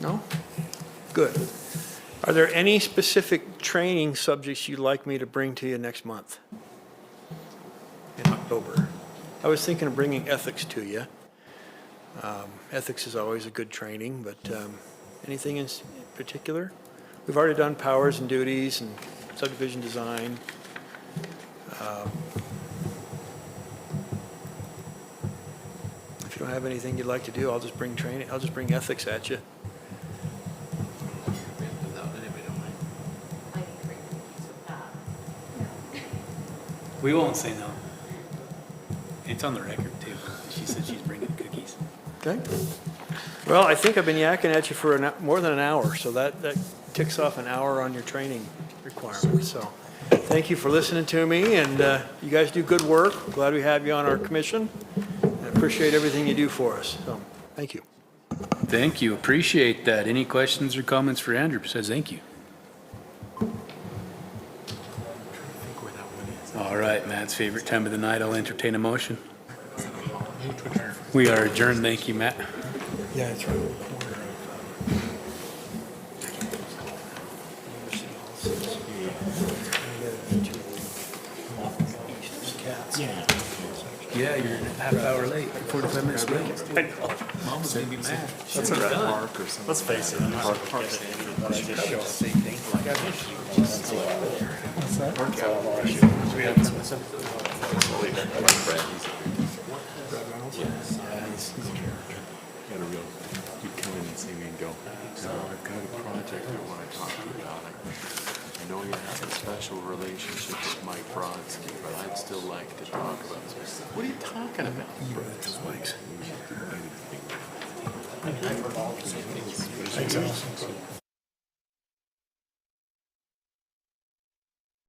No? Good. Are there any specific training subjects you'd like me to bring to you next month? In October? I was thinking of bringing ethics to you. Ethics is always a good training, but anything in particular? We've already done powers and duties and subdivision design. If you don't have anything you'd like to do, I'll just bring training. I'll just bring ethics at you. We won't say no. It's on the record too. She said she's bringing cookies. Okay. Well, I think I've been yakking at you for more than an hour, so that ticks off an hour on your training requirement. So Thank you for listening to me, and you guys do good work. Glad we have you on our commission. I appreciate everything you do for us, so, thank you. Thank you, appreciate that. Any questions or comments for Andrew? Says thank you. All right, Matt's favorite time of the night. I'll entertain a motion. We are adjourned. Thank you, Matt. Yeah, it's right. Yeah, you're a half hour late, 45 minutes late. Mom's gonna be mad. That's a red mark or something. Let's face it, I'm not gonna get it, but I just show He'd come in and see me and go, no, I've got a project I want to talk to you about. I know you have a special relationship with Mike Brodsky, but I'd still like to talk about this. What are you talking about? Thanks.